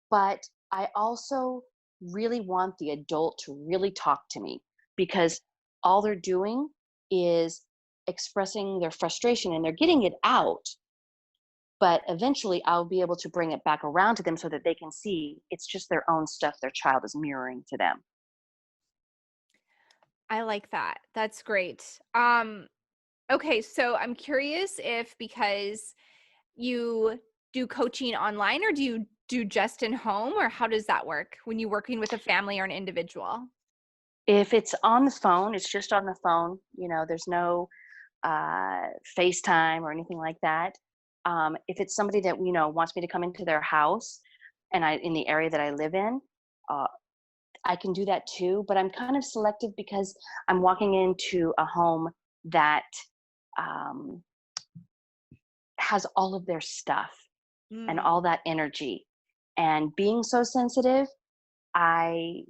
but I also really want the adult to really talk to me because all they're doing is expressing their frustration and they're getting it out. But eventually, I'll be able to bring it back around to them so that they can see it's just their own stuff their child is mirroring to them. I like that. That's great. Okay, so I'm curious if because you do coaching online or do you do just in home or how does that work when you're working with a family or an individual? If it's on the phone, it's just on the phone. There's no FaceTime or anything like that. If it's somebody that wants me to come into their house, and I in the area that I live in, uh, I can do that too. But I'm kind of selective because I'm walking into a home that um, has all of their stuff and Mm. all that energy, and being so sensitive,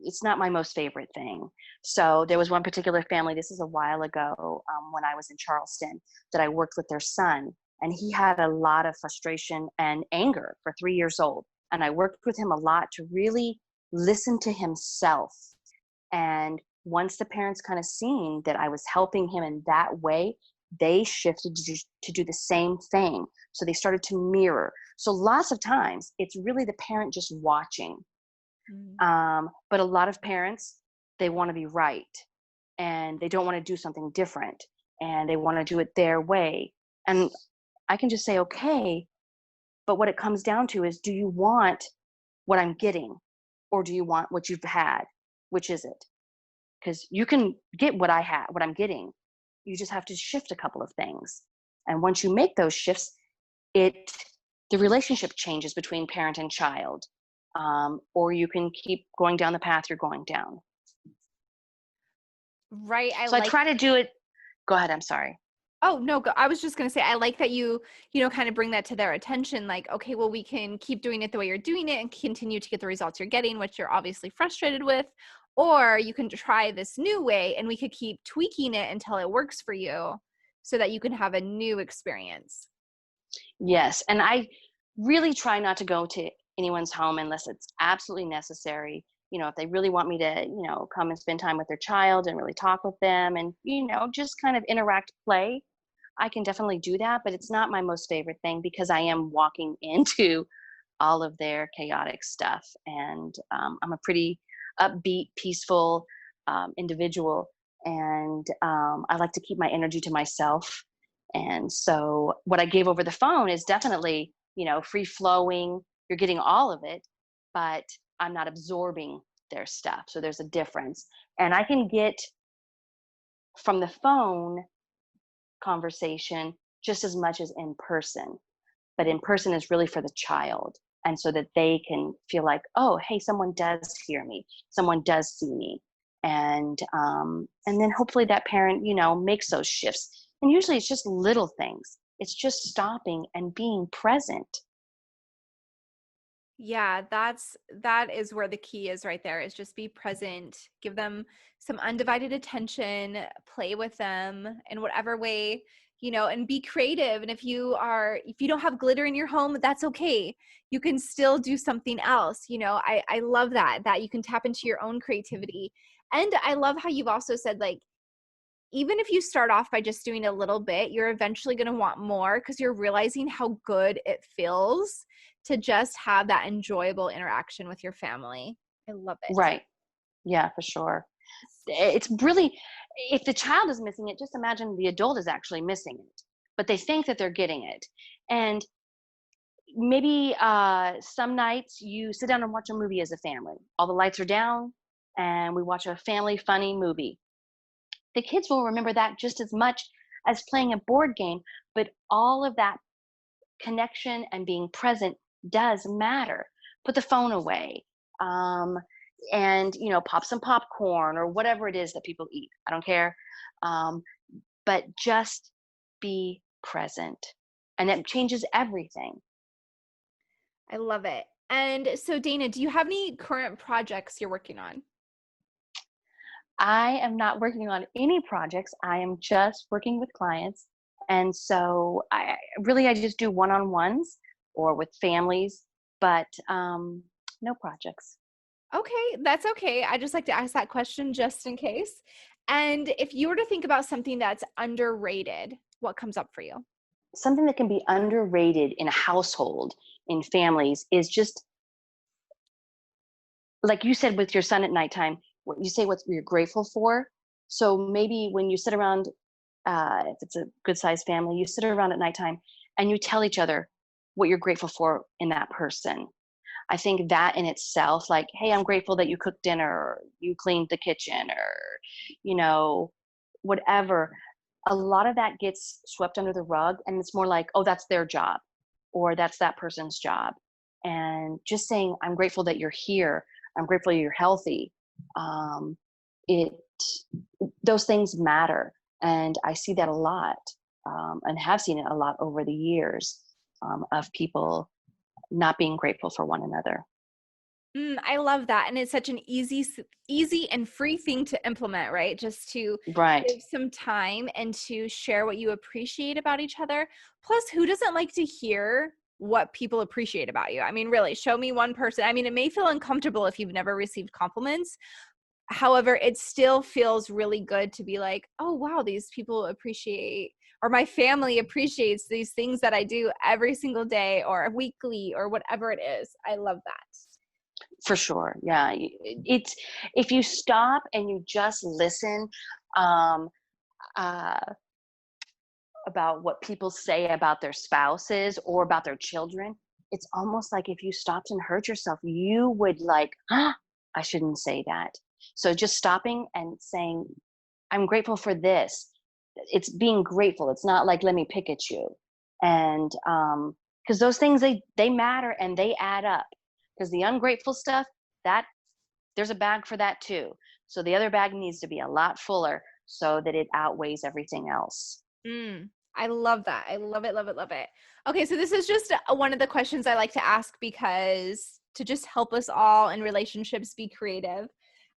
it's not my most favorite thing. So there was one particular family, this is a while ago, when I was in Charleston, that I worked with their son, and he had a lot of frustration and anger for 3 years old. And I worked with him a lot to really listen to himself. And once the parents kind of seen that I was helping him in that way, they shifted to do the same thing. So they started to mirror. So lots of times it's really the parent just watching, Mm. but a lot of parents, they want to be right and they don't want to do something different and they want to do it their way. And I can just say, okay, but what it comes down to is, do you want what I'm getting or do you want what you've had? Which is it? Because you can get what I have, what I'm getting. You just have to shift a couple of things. And once you make those shifts, it the relationship changes between parent and child, or you can keep going down the path you're going down. Right. I So I like, try to do it. Go ahead. I'm sorry. oh, no, I was just going to say, I like that you know, kind of bring that to their attention. Like, okay, well, we can keep doing it the way you're doing it and continue to get the results you're getting, which you're obviously frustrated with. Or you can try this new way and we could keep tweaking it until it works for you so that you can have a new experience. Yes, and I really try not to go to anyone's home unless it's absolutely necessary. If they really want me to, come and spend time with their child and really talk with them and, just kind of interact, play, I can definitely do that. But it's not my most favorite thing because I am walking into all of their chaotic stuff. And I'm a pretty upbeat, peaceful individual. And I like to keep my energy to myself. And so what I gave over the phone is definitely, free flowing. You're getting all of it, but I'm not absorbing their stuff. So there's a difference. And I can get from the phone conversation just as much as in person. But in person is really for the child. And so that they can feel like, oh, hey, someone does hear me, someone does see me. And then hopefully that parent, makes those shifts. And usually it's just little things. It's just stopping and being present. Yeah, that is where the key is right there, is just be present, give them some undivided attention, play with them in whatever way, and be creative. And if you don't have glitter in your home, that's okay. You can still do something else. I love that you can tap into your own creativity. And I love how you've also said, like, even if you start off by just doing a little bit, you're eventually going to want more because you're realizing how good it feels to just have that enjoyable interaction with your family. I love it. Right. Yeah, for sure. It's really, if the child is missing it, just imagine the adult is actually missing it, but they think that they're getting it. And maybe some nights you sit down and watch a movie as a family. All the lights are down and we watch a family funny movie. The kids will remember that just as much as playing a board game, but all of that connection and being present does matter. Put the phone away. And pop some popcorn or whatever it is that people eat. I don't care. um, but just be present, and it changes everything. I love it. And so, Dana, do you have any current projects you're working on? I am not working on any projects. I am just working with clients, and so I just do one-on-ones or with families, but no projects. Okay, that's okay. I just like to ask that question just in case. And if you were to think about something that's underrated, what comes up for you? Something that can be underrated in a household, in families, is just like you said with your son at nighttime, what you say, what you're grateful for. So maybe when you sit around, if it's a good sized family, you sit around at nighttime and you tell each other what you're grateful for in that person. I think that in itself, like, hey, I'm grateful that you cooked dinner, or you cleaned the kitchen, or, you know, whatever. A lot of that gets swept under the rug, and it's more like, oh, that's their job, or that's that person's job. And just saying, I'm grateful that you're here. I'm grateful you're healthy. Um, it Those things matter, and I see that a lot, and have seen it a lot over the years, of people not being grateful for one another. I love that. And it's such an easy and free thing to implement, right? Just to Right. give some time and to share what you appreciate about each other. Plus, who doesn't like to hear what people appreciate about you? I mean, really, show me one person. I mean, it may feel uncomfortable if you've never received compliments. However, it still feels really good to be like, oh, wow, these people appreciate, or my family appreciates these things that I do every single day or weekly or whatever it is. I love that. For sure. Yeah. It's, if you stop and you just listen, um, uh, about what people say about their spouses or about their children, it's almost like if you stopped and heard yourself, you would like, ah, I shouldn't say that. So just stopping and saying, I'm grateful for this. It's being grateful. It's not like, let me pick at you. And because those things, they matter and they add up. Because the ungrateful stuff, that there's a bag for that too. So the other bag needs to be a lot fuller so that it outweighs everything else. I love that. I love it, love it, love it. Okay, so this is just one of the questions I like to ask because to just help us all in relationships be creative.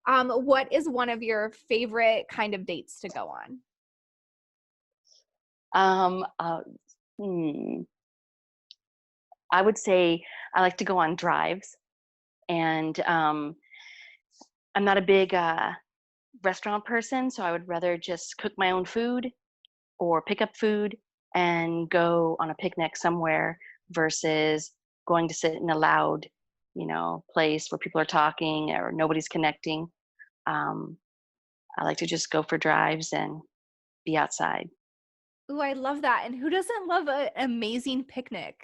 What is one of your favorite kind of dates to go on? Um, uh, hmm, I would say I like to go on drives, and I'm not a big restaurant person, so I would rather just cook my own food or pick up food and go on a picnic somewhere versus going to sit in a loud, place where people are talking or nobody's connecting. Um, I like to just go for drives and be outside. Ooh, I love that. And who doesn't love an amazing picnic?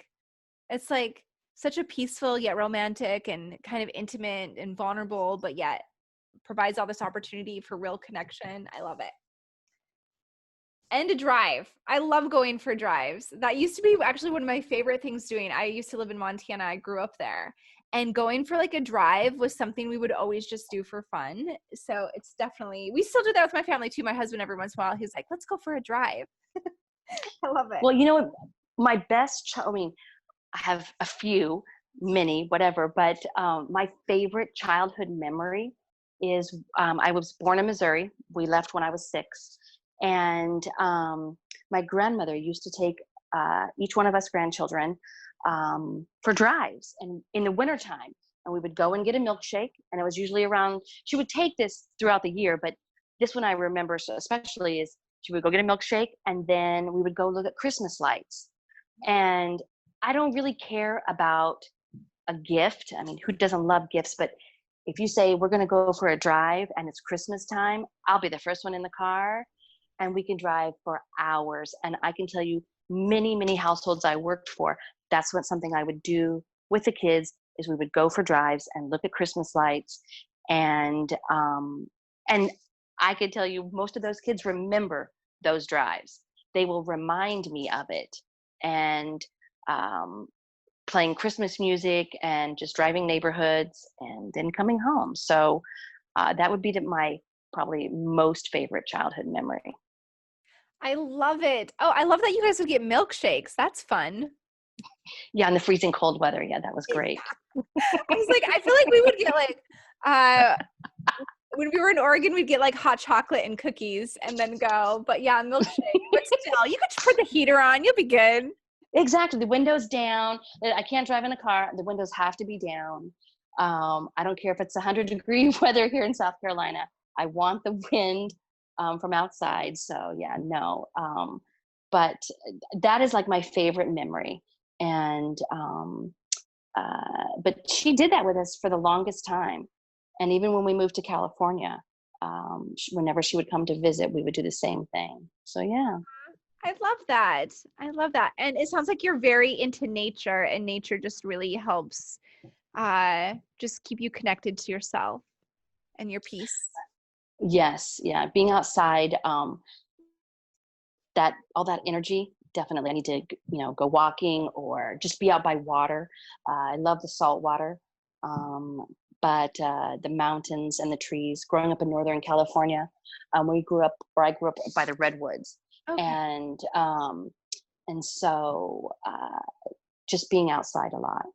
It's like such a peaceful yet romantic and kind of intimate and vulnerable, but yet provides all this opportunity for real connection. I love it. And a drive. I love going for drives. That used to be actually one of my favorite things doing. I used to live in Montana. I grew up there. And going for like a drive was something we would always just do for fun. So it's definitely, we still do that with my family too. My husband, every once in a while, he's like, let's go for a drive. I love it. Well, you know what? My best, I mean, I have a few, many, whatever, but my favorite childhood memory is I was born in Missouri. We left when I was 6. And my grandmother used to take each one of us grandchildren for drives and in the wintertime. And we would go and get a milkshake. And it was usually around, she would take this throughout the year, but this one I remember so especially is she would go get a milkshake and then we would go look at Christmas lights. And I don't really care about a gift. I mean, who doesn't love gifts? But if you say we're going to go for a drive and it's Christmas time, I'll be the first one in the car and we can drive for hours. And I can tell you many, many households I worked for, that's what something I would do with the kids is we would go for drives and look at Christmas lights. And I can tell you most of those kids remember those drives. They will remind me of it. And playing Christmas music and just driving neighborhoods and then coming home. So that would be my probably most favorite childhood memory. I love it. Oh, I love that you guys would get milkshakes. That's fun. Yeah, in the freezing cold weather. Yeah, that was great. I was like, I feel like we would get like, when we were in Oregon, we'd get like hot chocolate and cookies and then go. But yeah, milkshake. But still, you could just put the heater on. You'll be good. Exactly. The windows down. I can't drive in a car. The windows have to be down. I don't care if it's 100-degree weather here in South Carolina. I want the wind from outside. So yeah, no. But that is like my favorite memory. And but she did that with us for the longest time. And even when we moved to California, whenever she would come to visit, we would do the same thing. So yeah. I love that. I love that. And it sounds like you're very into nature, and nature just really helps just keep you connected to yourself and your peace. Yes. Yeah. Being outside, that all that energy, definitely. I need to, go walking or just be out by water. I love the salt water. But the mountains and the trees, growing up in Northern California, I grew up by the redwoods. Okay. And so just being outside a lot.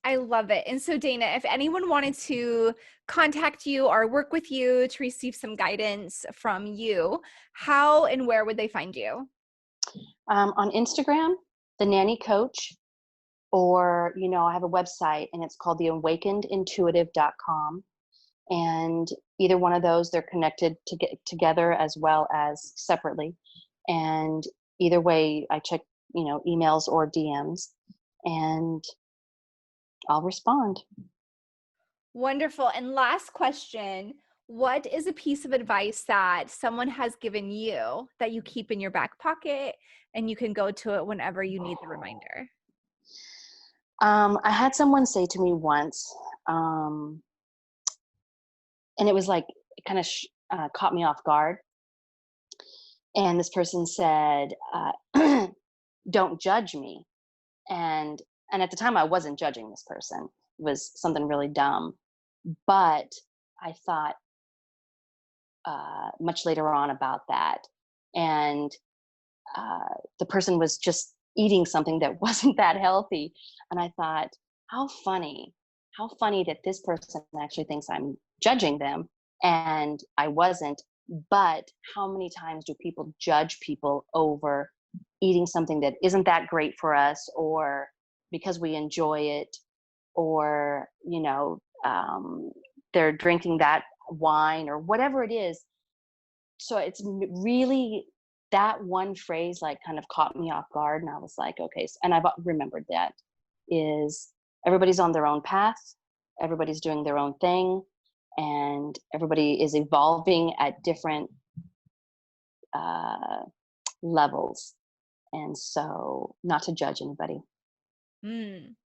I love it. And so Dana, if anyone wanted to contact you or work with you to receive some guidance from you, how and where would they find you? On Instagram, the Nanny Coach, or, I have a website and it's called theawakenedintuitive.com. And either one of those, they're connected to get together as well as separately. And either way, I check, emails or DMs and I'll respond. Wonderful. And last question, what is a piece of advice that someone has given you that you keep in your back pocket and you can go to it whenever you need the reminder? I had someone say to me once, and it was like, it kind of caught me off guard. And this person said, don't judge me. And at the time I wasn't judging this person. It was something really dumb. But I thought much later on about that. And the person was just eating something that wasn't that healthy. And I thought, how funny that this person actually thinks I'm judging them and I wasn't. But how many times do people judge people over eating something that isn't that great for us, or because we enjoy it, or, they're drinking that wine or whatever it is. So it's really that one phrase like kind of caught me off guard. And I was like, okay. And I've remembered that is everybody's on their own path. Everybody's doing their own thing. And everybody is evolving at different levels. And so not to judge anybody.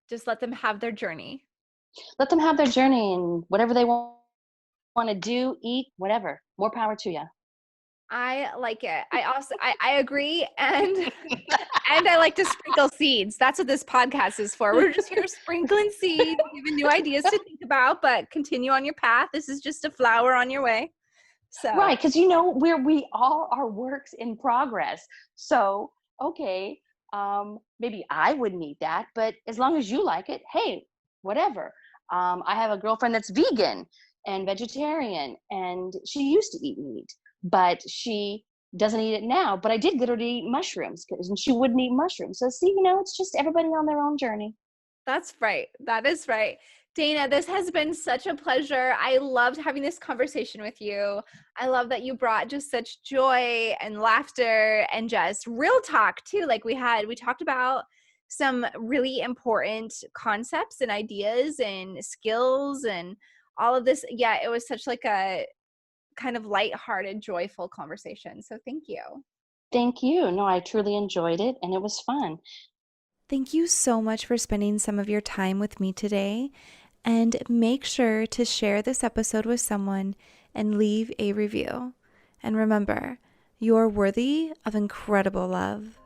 Just let them have their journey. Let them have their journey and whatever they want to do, eat, whatever. More power to you. I like it. I agree, and I like to sprinkle seeds. That's what this podcast is for. We're just here sprinkling seeds, giving new ideas to think about, but continue on your path. This is just a flower on your way. So Right, because we all are works in progress. So okay, maybe I wouldn't eat that, but as long as you like it, hey, whatever. I have a girlfriend that's vegan and vegetarian, and she used to eat meat, but she doesn't eat it now. But I did get her to eat mushrooms, and she wouldn't eat mushrooms. So see, it's just everybody on their own journey. that's right. That is right. Dana, this has been such a pleasure. I loved having this conversation with you. I love that you brought just such joy and laughter and just real talk too. Like we talked about some really important concepts and ideas and skills and all of this. Yeah, it was such like a kind of lighthearted, joyful conversation. So thank you. Thank you. No, I truly enjoyed it, and it was fun. Thank you so much for spending some of your time with me today. And make sure to share this episode with someone and leave a review. And remember, you're worthy of incredible love.